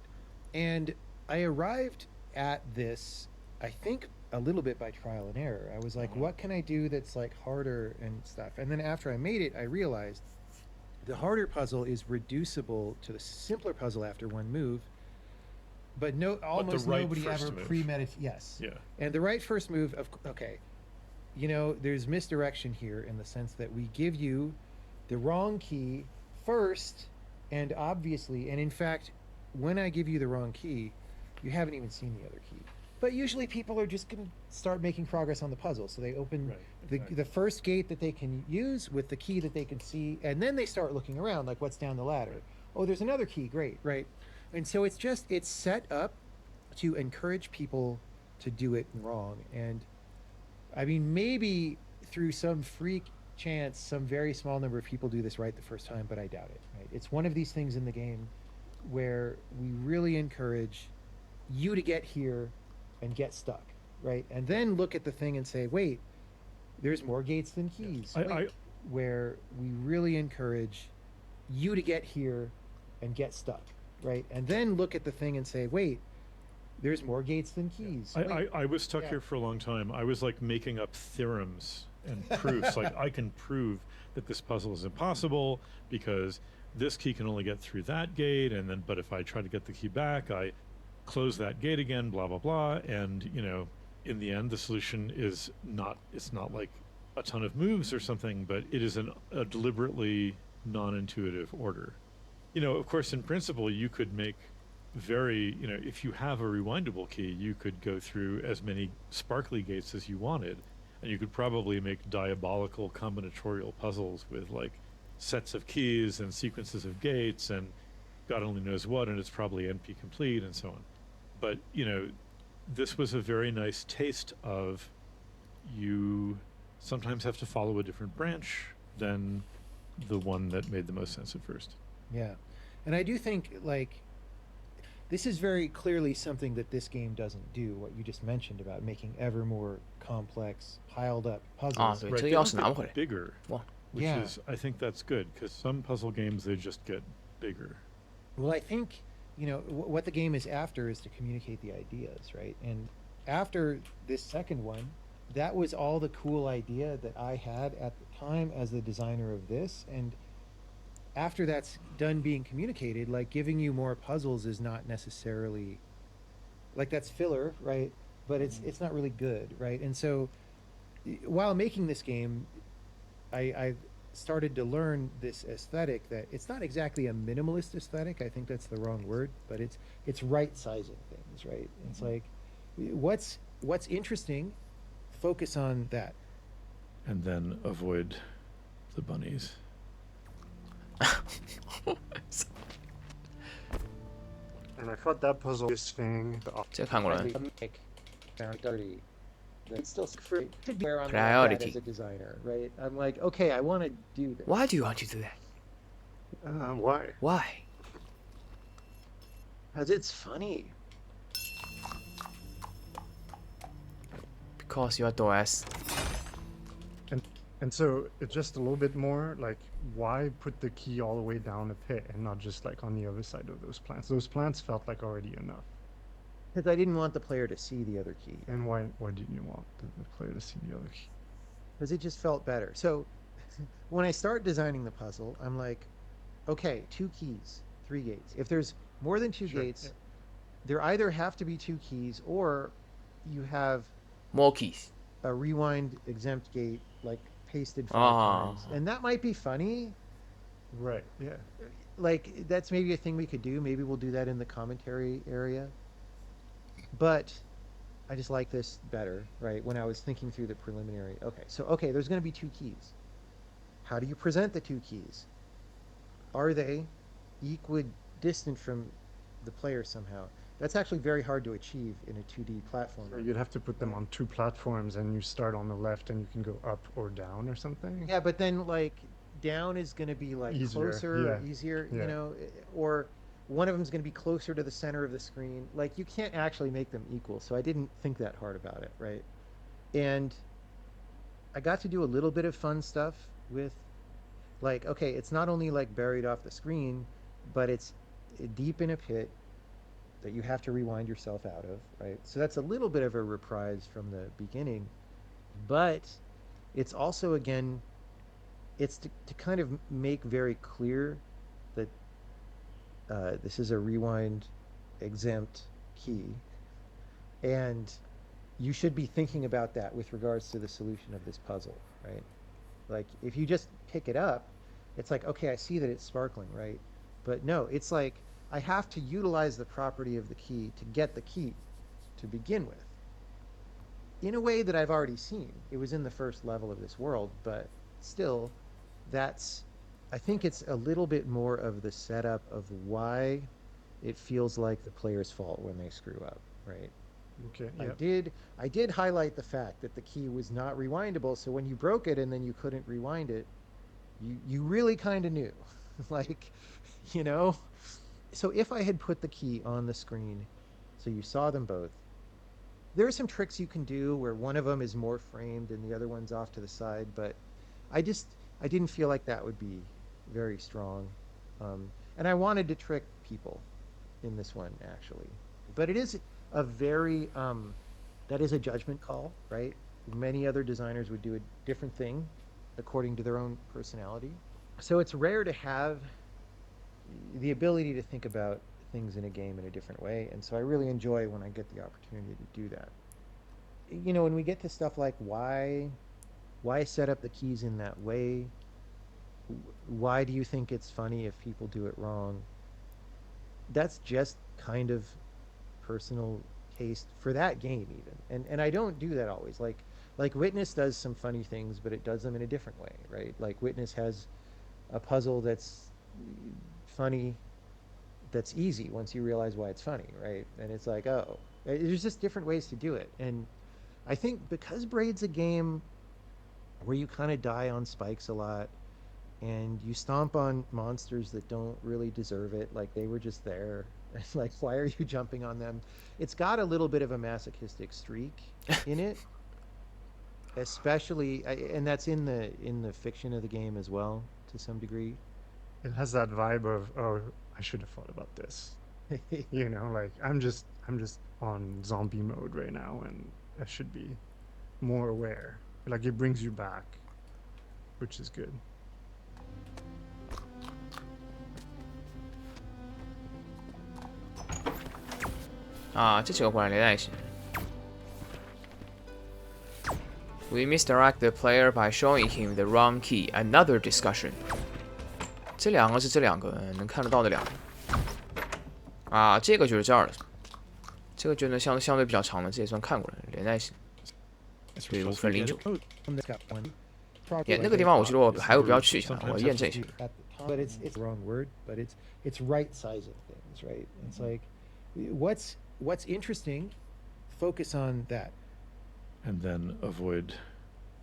And I arrived at this, I think, a little bit by trial and error. I was like, what can I do that's like harder and stuff? And then after I made it, I realized the harder puzzle is reducible to the simpler puzzle after one move. But almost right nobody first ever move. premeditates. Yes. Yeah. And the right first move, okay. There's misdirection here in the sense that we give you the wrong key first, and obviously, and in fact, when I give you the wrong key, you haven't even seen the other key. But usually people are just going to start making progress on the puzzle. So they open Right, exactly. the first gate that they can use with the key that they can see, and then they start looking around, like what's down the ladder. Right. Oh, there's another key, great, right? And so it's set up to encourage people to do it wrong. And I mean, maybe through some freak chance, some very small number of people do this right the first time, but I doubt it. Right? It's one of these things in the game where we really encourage you to get here and get stuck, right? And then look at the thing and say, wait, there's more gates than keys. I Where we really encourage you to get here and get stuck, right? And then look at the thing and say, wait, there's more gates than keys. I was stuck Yeah. here for a long time. I was like making up theorems and proofs. Like I can prove that this puzzle is impossible because this key can only get through that gate, and then but if I try to get the key back, I close that gate again, blah blah blah. And in the end, the solution is not. It's not like a ton of moves or something, but it is a deliberately non-intuitive order. Of course, in principle, you could make if you have a rewindable key, you could go through as many sparkly gates as you wanted, and you could probably make diabolical combinatorial puzzles with like sets of keys and sequences of gates and God only knows what, and it's probably NP complete and so on. But this was a very nice taste of you sometimes have to follow a different branch than the one that made the most sense at first. Yeah. And I do think, like, this is very clearly something that this game doesn't do, what you just mentioned about making ever more complex, piled up puzzles. 对 Right, 这个 they 钥 don't 匙拿 get 不回来。 bigger, 哇 which Yeah. is I think that's good because some puzzle games they just get bigger. Well, I think, what the game is after is to communicate the ideas, right? And after this second one, that was all the cool idea that I had at the time as the designer of this. And after that's done being communicated, like giving you more puzzles is not necessarily like that's filler, right? But it's not really good, right? And so while making this game, I started to learn this aesthetic that it's not exactly a minimalist aesthetic. I think that's the wrong word, but it's right sizing things, right? It's like What's interesting? Focus on that. And then avoid the bunnies. And I thought that puzzle, this thing, the 这个看过了。 Make very dirty. That's still free. Should be where I'm Priority. as a designer, right? I'm like, okay, I want to do this. Why do you want to do that? why? Why? Because it's funny. Because you are DOS. And so it's just a little bit more like, why put the key all the way down a pit and not just like on the other side of those plants? Those plants felt like already enough. Because I didn't want the player to see the other key. And why didn't you want the player to see the other key? Because it just felt better. So when I start designing the puzzle, I'm like, okay, 2 keys, 3 gates. If there's more than 2 Sure, gates, yeah. there either have to be 2 keys or you have More keys. a rewind exempt gate like pasted 5 Ah. times. And that might be funny. Right, yeah. Like, that's maybe a thing we could do. Maybe we'll do that in the commentary area. But I just like this better, right? When I was thinking through the preliminary. Okay, there's going to be 2 keys. How do you present the 2 keys? Are they equidistant from the player somehow? That's actually very hard to achieve in a 2D platform. Or you'd have to put them on 2 platforms and you start on the left and you can go up or down or something. Yeah, but then like down is going to be like Easier, closer, yeah, easier, yeah. you know, or one of them is going to be closer to the center of the screen. Like you can't actually make them equal. So I didn't think that hard about it, right? And I got to do a little bit of fun stuff with like, okay, it's not only like buried off the screen, but it's deep in a pit that you have to rewind yourself out of, right? So that's a little bit of a reprise from the beginning, but it's also, again, it's to kind of make very clear that this is a rewind exempt key, and you should be thinking about that with regards to the solution of this puzzle, right? Like if you just pick it up, it's like, okay, I see that it's sparkling, right? But no, it's like I have to utilize the property of the key to get the key to begin with in a way that I've already seen. It was in the first level of this world, but still, I think it's a little bit more of the setup of why it feels like the player's fault when they screw up, right? Okay, yeah. I did highlight the fact that the key was not rewindable, so when you broke it and then you couldn't rewind it, you really kind of knew. Like, you know? So if I had put the key on the screen so you saw them both, there are some tricks you can do where one of them is more framed and the other one's off to the side, but I didn't feel like that would be very strong. And I wanted to trick people in this one, actually. But it is a very, that is a judgment call, right? Many other designers would do a different thing according to their own personality. So it's rare to have the ability to think about things in a game in a different way. And so I really enjoy when I get the opportunity to do that. You know, when we get to stuff like why set up the keys in that way? Why do you think it's funny if people do it wrong? That's just kind of personal taste for that game even. And I don't do that always. Like Witness does some funny things, but it does them in a different way, right? Like Witness has a puzzle that's funny, that's easy once you realize why it's funny, right? And it's like, oh, there's just different ways to do it. And I think because Braid's a game where you kind of die on spikes a lot and you stomp on monsters that don't really deserve it, like they were just there. Like, why are you jumping on them? It's got a little bit of a masochistic streak in it, especially, and that's in the fiction of the game as well, to some degree. It has that vibe of, oh, I should have thought about this. You know, like I'm just on zombie mode right now, and I should be more aware. Like it brings you back, which is good.这几个果然连在一起。We misdirect the player by showing him the wrong key. Another discussion. 这两个是这两个能看得到的两个。这个就是这儿的。这个觉得相对比较长的，这也算看过了，连在一起。对，5分09。那个地方我觉得我还有必要去一下，我验证一下。 But it's the wrong word, but it's right sizing things, right? It's like what's interesting, focus on that. And then avoid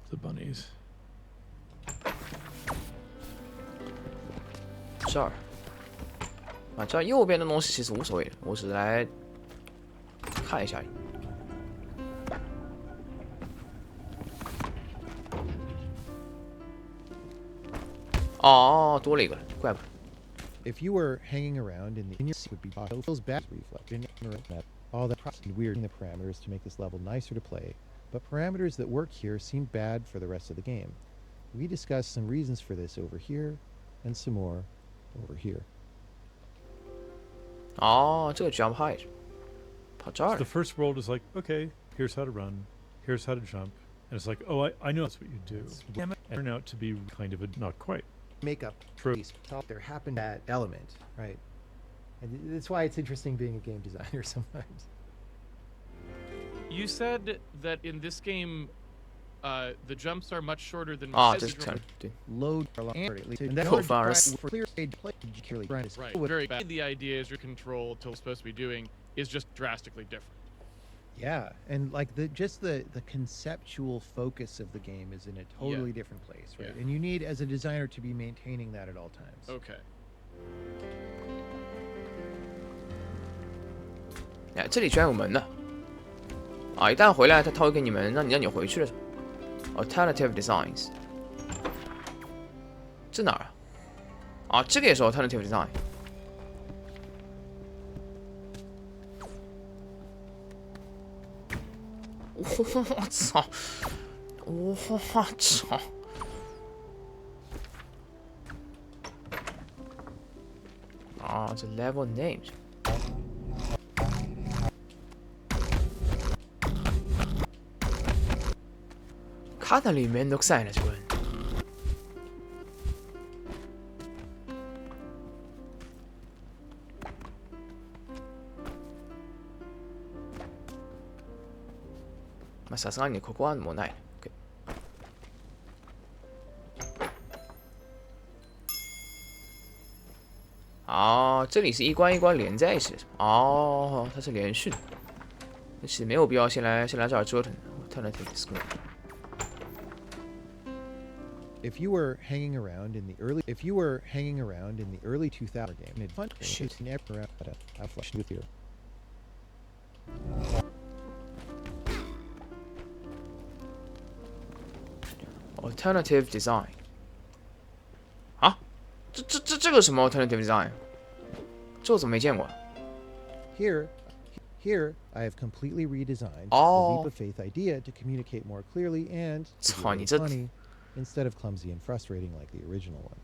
the bunnies. 这儿啊，这儿右边的东西其实无所谓的，我只是来看一下而已。哦，多了一个，怪不得。 If you were hanging around in the would be feels bad reflect all that weird the parameters to make this level nicer to play, but parameters that work here seem bad for the rest of the game. We discussed some reasons for this over here, and some more over here. 哦，这个 jump height 跑这儿 The first world is like, okay, here's how to run, here's how to jump, and it's like, oh, I know that's what you do. And it turned out to be kind of a not quite. Make up True. there happened that element, right? And that's why it's interesting being a game designer sometimes. You said that in this game, the jumps are much shorter than 啊，这 physical- 是看对 Load a lot, at least. And Go that Forest. for clear stage play, clearly grind is Right. Very bad. The idea is your control to what it's supposed to be doing is just drastically different. Yeah, and like the conceptual focus of the game is in a totally different place, right? Yeah. And you need, as a designer, to be maintaining that at all times. Okay. 哎，这里居然有门的啊！一旦回来，他会给你们让你回去的。Alternative designs， 这哪儿啊？啊，这个也是 alternative design。我操！我操！啊，这 level names。 かなりめんどくさいな、自分。まあ、さすがにここはもうない。OK 哦，这里是一关一关连在一起的。哦，它是连续的。其实没有必要先来这儿折腾。Alternative display。 If you were hanging around in the early 2000 game, it's fun. Shit. It's never around I flushed with you. Alternative design 啊，这个什么 alternative design？ 这我怎么没见过？ Here, I have completely redesigned Oh. the leap of faith idea to communicate more clearly and to be a 操你 little 这 funny instead of clumsy and frustrating like the original one.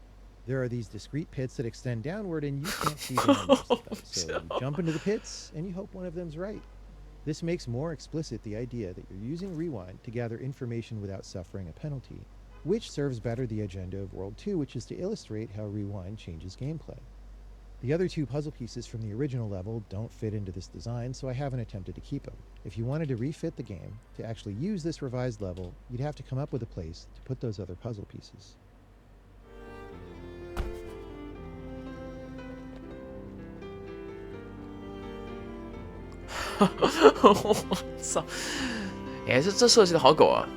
There are these discrete pits that extend downward and you can't see them on most of them. So you jump into the pits and you hope one of them's right. This makes more explicit the idea that you're using Rewind to gather information without suffering a penalty, which serves better the agenda of World 2, which is to illustrate how Rewind changes gameplay. The other two puzzle pieces from the original level don't fit into this design, so I haven't attempted to keep them. If you wanted to refit the game, to actually use this revised level, you'd have to come up with a place to put those other puzzle pieces. 我操！哎，这设计的好狗啊！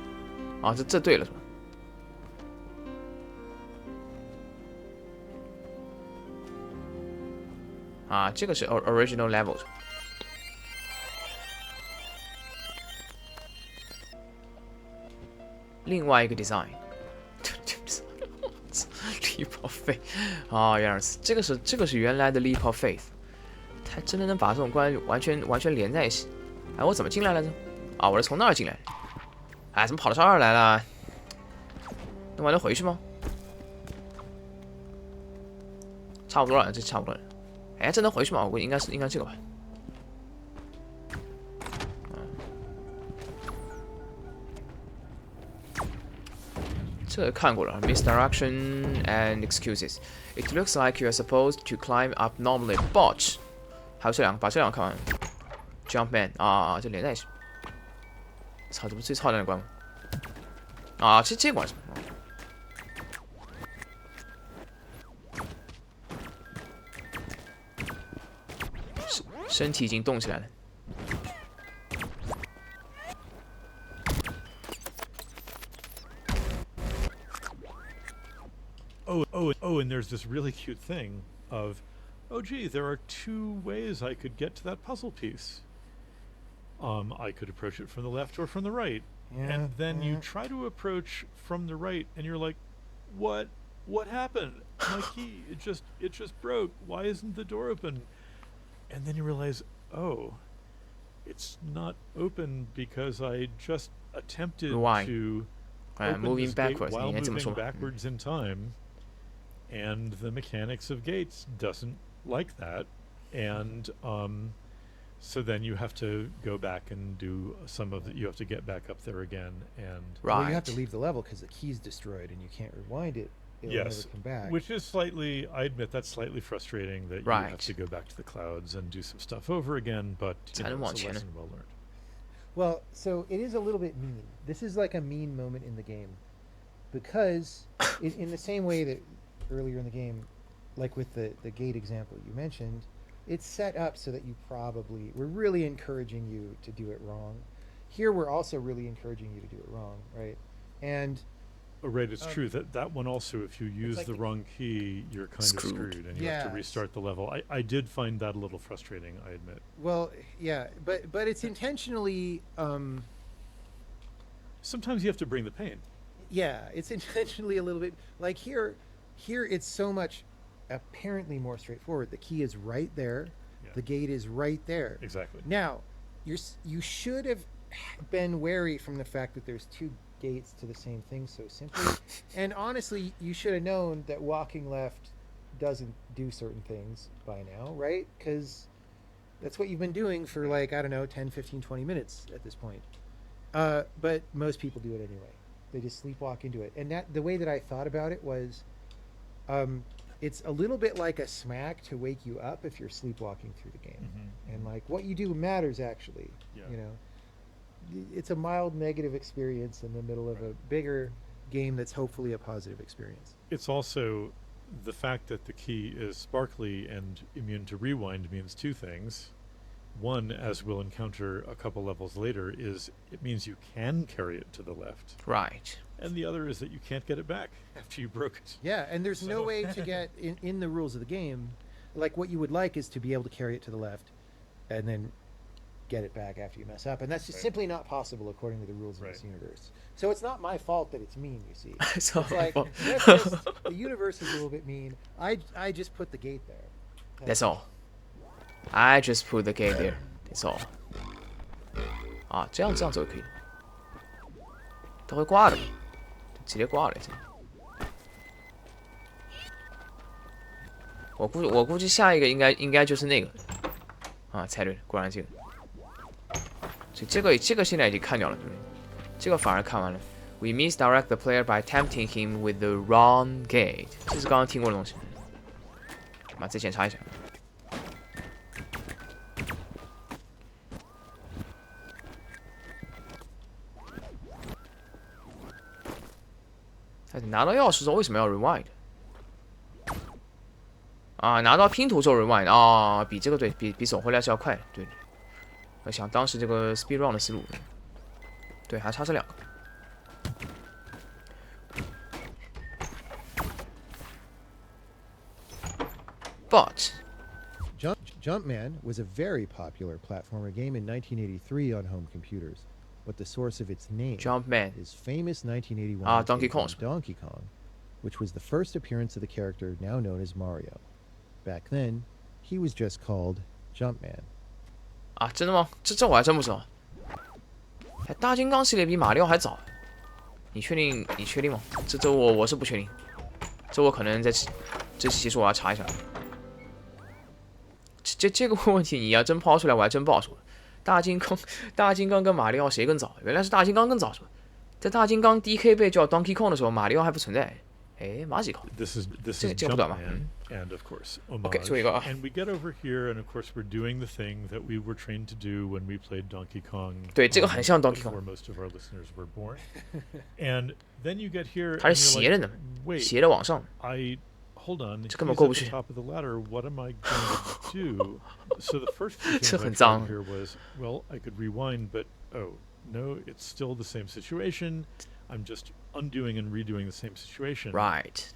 啊，这对了是吧？啊，这个是 original level。另外一个 design， leap of faith 啊，原来是这个是原来的 leap of faith。 他真的能把这种关完全连在一起？哎，我怎么进来来着？啊，我是从那儿进来的。哎，怎么跑到这儿来了？那我还能回去吗？差不多了，这差不多了。哎，这能回去吗？我应该这个吧。这个看过了 ，misdirection and excuses. It looks like you are supposed to climb up normally, but 还有这两个，把这两个看完。Jumpman 啊，这连在一起。操，这不是最操蛋的关吗？啊，这关是吗？身体已经动起来了。Oh, and there's this really cute thing of, oh, gee, there are 2 ways I could get to that puzzle piece. I could approach it from the left or from the right. Yeah, And then you yeah. try to approach from the right, and you're like, what? What happened? My key, it just broke. Why isn't the door open? And then you realize, oh, it's not open because I just attempted Rewind. to open moving this gate backwards， while 你应该这么说 moving 吧？ backwards in time, and the mechanics of gates doesn't like that, and so then you have to go back and do some of the. You have to get back up there again, and Well, you have to Right. leave the level because the key's destroyed and you can't rewind it. It'll yes, never come back. which is slightly. I admit that's slightly frustrating that you have Right. to go back to the clouds and do some stuff over again, but you才能 know, 往 it's a 前呢。 lesson well learned. Well, so it is a little bit mean. This is like a mean moment in the game because in the same way that earlier in the game, like with the gate example you mentioned, it's set up so that we're really encouraging you to do it wrong. Here we're also really encouraging you to do it wrong, right? And Oh, right, it's true that one also. If you use like the the- wrong key, you're kind Screwed. of screwed, and you have to Yes. restart the level. I did find that a little frustrating. I admit. well, yeah, but it's intentionally Sometimes you have to bring the pain. yeah, it's intentionally a little bit like here it's so much apparently more straightforward. The key is right there. Yeah. The gate is right there. Exactly. Now, you should have been wary from the fact that there's 2 gates to the same thing so simply. And honestly, you should have known that walking left doesn't do certain things by now, right? Cuz that's what you've been doing for like, I don't know, 10, 15, 20 minutes at this point. But most people do it anyway. They just sleepwalk into it. And that the way that I thought about it was it's a little bit like a smack to wake you up if you're sleepwalking through the game. And like what you do matters actually. Yeah. You know, it's a mild negative experience in the middle of a bigger game that's hopefully a positive experience. It's also the fact that the key is sparkly and immune to rewind means 2 things. One, as we'll encounter a couple levels later, is it means you can carry it to the left. Right. And the other is that you can't get it back after you broke it. Yeah, and there's no So- way to get in the rules of the game. Like what you would like is to be able to carry it to the left and then get it back after you mess up, and that's just Right. simply not possible according to the rules of this Right. universe. So it's not my fault that it's mean, you see. So It's like that's just, the universe is a little bit mean. I just put the gate there. That's all. I just put the gate there. That's all. 啊，这样走就可以了。都会挂的，直接挂了这。我估计下一个应该就是那个。啊，猜对了，果然这个。所以这个现在已经看掉了，对不对？这个反而看完了。We misdirect the player by tempting him with the wrong gate。这是刚刚听过的东西。妈，再检查一下。哎，拿到钥匙之后为什么要 rewind？ 啊，拿到拼图之后 rewind 啊，比这个对比走回来是要快，对。我想当时这个 speed run 的思路，对，还差这2个。But Jumpman was a very popular platformer game in 1983 on home computers, but the source of its name Jumpman is famous 1981 Donkey arcade game Kong. Donkey Kong, which was the first appearance of the character now known as Mario. Back then, he was just called Jumpman. 啊，真的吗？这我还真不知道。哎，大金刚系列比马里奥还早，你确定吗？这我是不确定，这我可能在这期我要查一下。这个问题你要真抛出来，我还真不好说。大金刚跟马里奥谁更早？原来是大金刚更早是吧？在大金刚 DK 被叫 Donkey Kong 的时候，马里奥还不存在。哎，马几口。 This is 这个不短吧？ Jumpman, and of course homage. OK， 最后一个啊。 And we get over here, and of course we're doing the thing that we were trained to do when we played Donkey Kong. 对，这个很像 Donkey before Kong， most of our listeners were born. And then you get here, 它 and 是 you're 斜着 like, 的， wait, 斜着往上。 hold on. 这根本 he's 过 at 不 the 去。 top of the ladder. What am I going to do? So the first few 这 things I 很 tried 脏。 here was, well, I could rewind, but oh no, it's still the same situation. I'm just undoing and redoing the same situation. Right.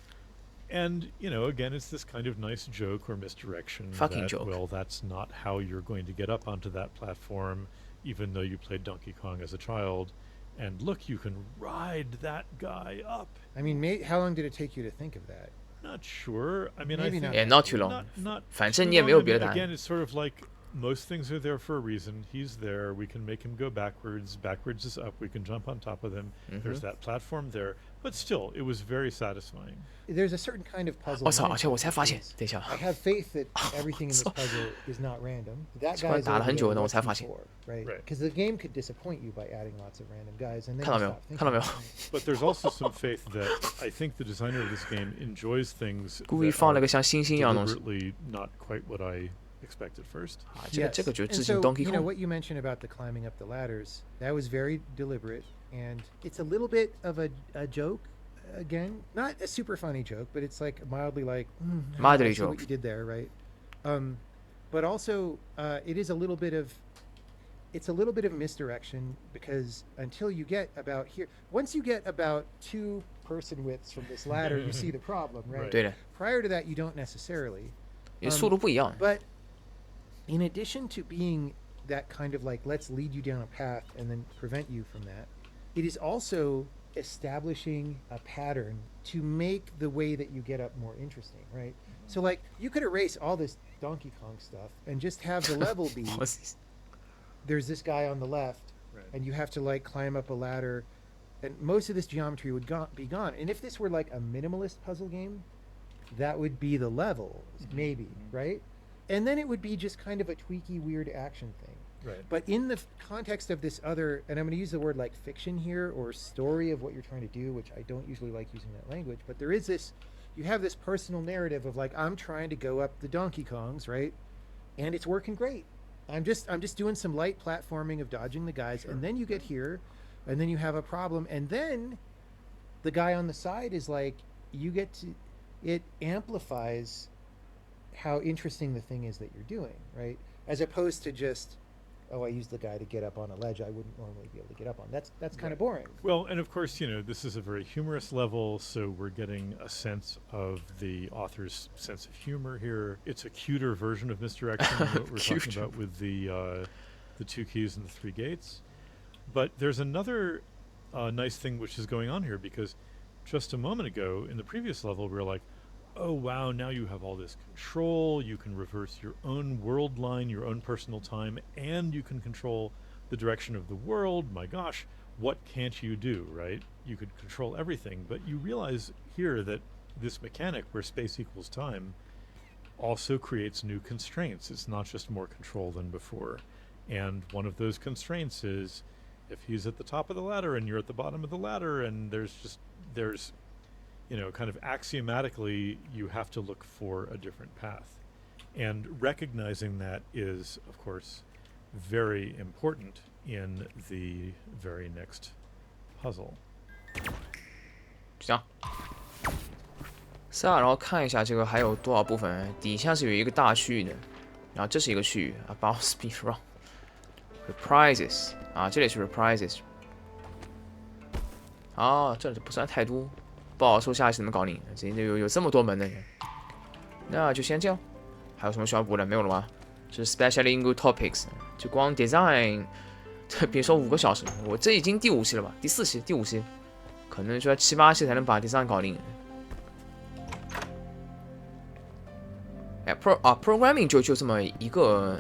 And, you know, again, it's this kind of nice joke or misdirection. Fucking that, joke. Well, that's not how you're going to get up onto that platform, even though you played Donkey Kong as a child. And look, you can ride that guy up. I mean, how long did it take you to think of that? Not sure. I mean, Maybe I think not. Yeah, not too long. Not 反 too 正你也 long. 没有 I 别 mean, 的答案。 again, it's sort of like most things are there for a reason. He's there. We can make him go backwards. Backwards is up. We can jump on top of him. There's that platform there. But still, it was very satisfying. There's a certain kind of puzzle. 我操！而且我 mindset 才发现， is, 等一下， I have faith that everything in this puzzle is not random. That 这关 guy's 打了 over 很久 there, 呢，我 what's 才 he 发现。 for, right? Right. Because the game could disappoint you by adding lots of random guys, and then 看到 you 没有 stop？ thinking 看到没有？ about it. But there's also some faith that I think the designer of this game enjoys things 故意 that 放了 are 个像星星一样的东西。 deliberately not quite what I expected first. 啊，这个 Yes. 这个就 And 致敬 so, Donkey you know Kong。 what you mentioned about the climbing up the ladders, that was very deliberate, and it's a little bit of a joke. Again, not a super funny joke, but it's like mildly like Mildly I see what joke. you did there, right? But also, it is a little bit of misdirection, because until you get about here, once you get about 2 person widths from this ladder, you see the problem, right? Right. 对的， Prior to that, you don't necessarily. 因为速度不一样。 But in addition to being that kind of like, let's lead you down a path and then prevent you from that, it is also establishing a pattern to make the way that you get up more interesting, right? So like, you could erase all this Donkey Kong stuff and just have the level be, 我 there's this guy on the left, Right. and you have to like climb up a ladder, and most of this geometry would be gone. And if this were like a minimalist puzzle game, that would be the level, maybe, right? And then it would be just kind of a tweaky, weird action thing. Right. But in the context of this other, and I'm going to use the word like fiction here, or story of what you're trying to do, which I don't usually like using that language, but there is this, you have this personal narrative of like, I'm trying to go up the Donkey Kongs, right? And it's working great. I'm just doing some light platforming of dodging the guys, and then you get here, and then you have a problem, and then the guy on the side is like, you get to, it amplifies how interesting the thing is that you're doing, right? As opposed to just, oh, I used the guy to get up on a ledge I wouldn't normally be able to get up on. That's kind of boring. Well, and of course, you know, this is a very humorous level, so we're getting a sense of the author's sense of humor here. It's a cuter version of misdirection than what we're talking Cuter. about with the 2 keys and the 3 gates. But there's another nice thing which is going on here, because just a moment ago in the previous level we were like, oh wow, now you have all this control, you can reverse your own world line, your own personal time, and you can control the direction of the world. My gosh, what can't you do, right? You could control everything, but you realize here that this mechanic where space equals time also creates new constraints. It's not just more control than before. And one of those constraints is if he's at the top of the ladder and you're at the bottom of the ladder, and there's you know, kind of axiomatically, you have to look for a different path. And recognizing that is, of course, very important in the very next puzzle. 行。是啊，然后看一下这个还有多少部分，底下是有一个大区域的，然后这是一个区域 ，About Speed Run Reprises 啊，这里是 Reprises。啊，这里不算太多。不好说下一次怎么搞定，这有这么多门呢，那就先这样。还有什么需要补的？没有了吗？这是 Special English Topics， 就光 Design， 这别说5个小时，我这已经第5期了吧？第4期、第5期，可能需要7、8期才能把 Design 搞定。哎，Programming 就这么一个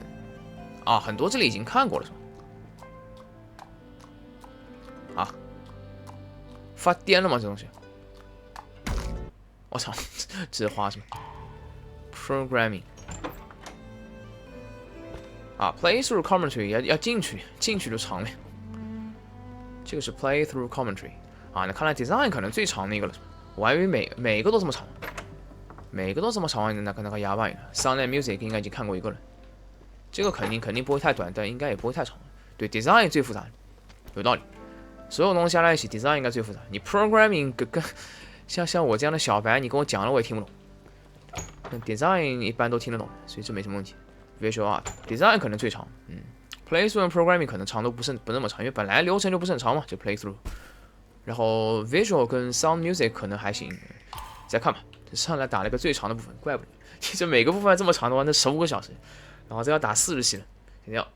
啊，很多这里已经看过了是吧？啊，发癫了吗？这东西？我操，这是花什么 ？Programming 啊 ，Playthrough Commentary 要进去就长了。这个是 Playthrough Commentary 啊，那看来 Design 可能最长的一个了。我还以为每个都这么长，每个都这么长，那个哑巴Sound and Music 应该已经看过一个了，这个肯定不会太短，但应该也不会太长。对 Design 最复杂，有道理。所有东西加在一起 ，Design 应该最复杂。你 Programming 跟像我这样的小白，你跟我讲了我也听不懂。但 Design 一般都听得懂，所以这没什么问题。Visual Art Design 可能最长，Playthrough 和 Programming 可能长度不那么长，因为本来流程就不是很长嘛，就 Playthrough。然后 Visual 跟 Sound Music 可能还行，再看吧。上来打了个最长的部分，怪不得。其实每个部分这么长的话，那15个小时，然后这要打40期了，肯定要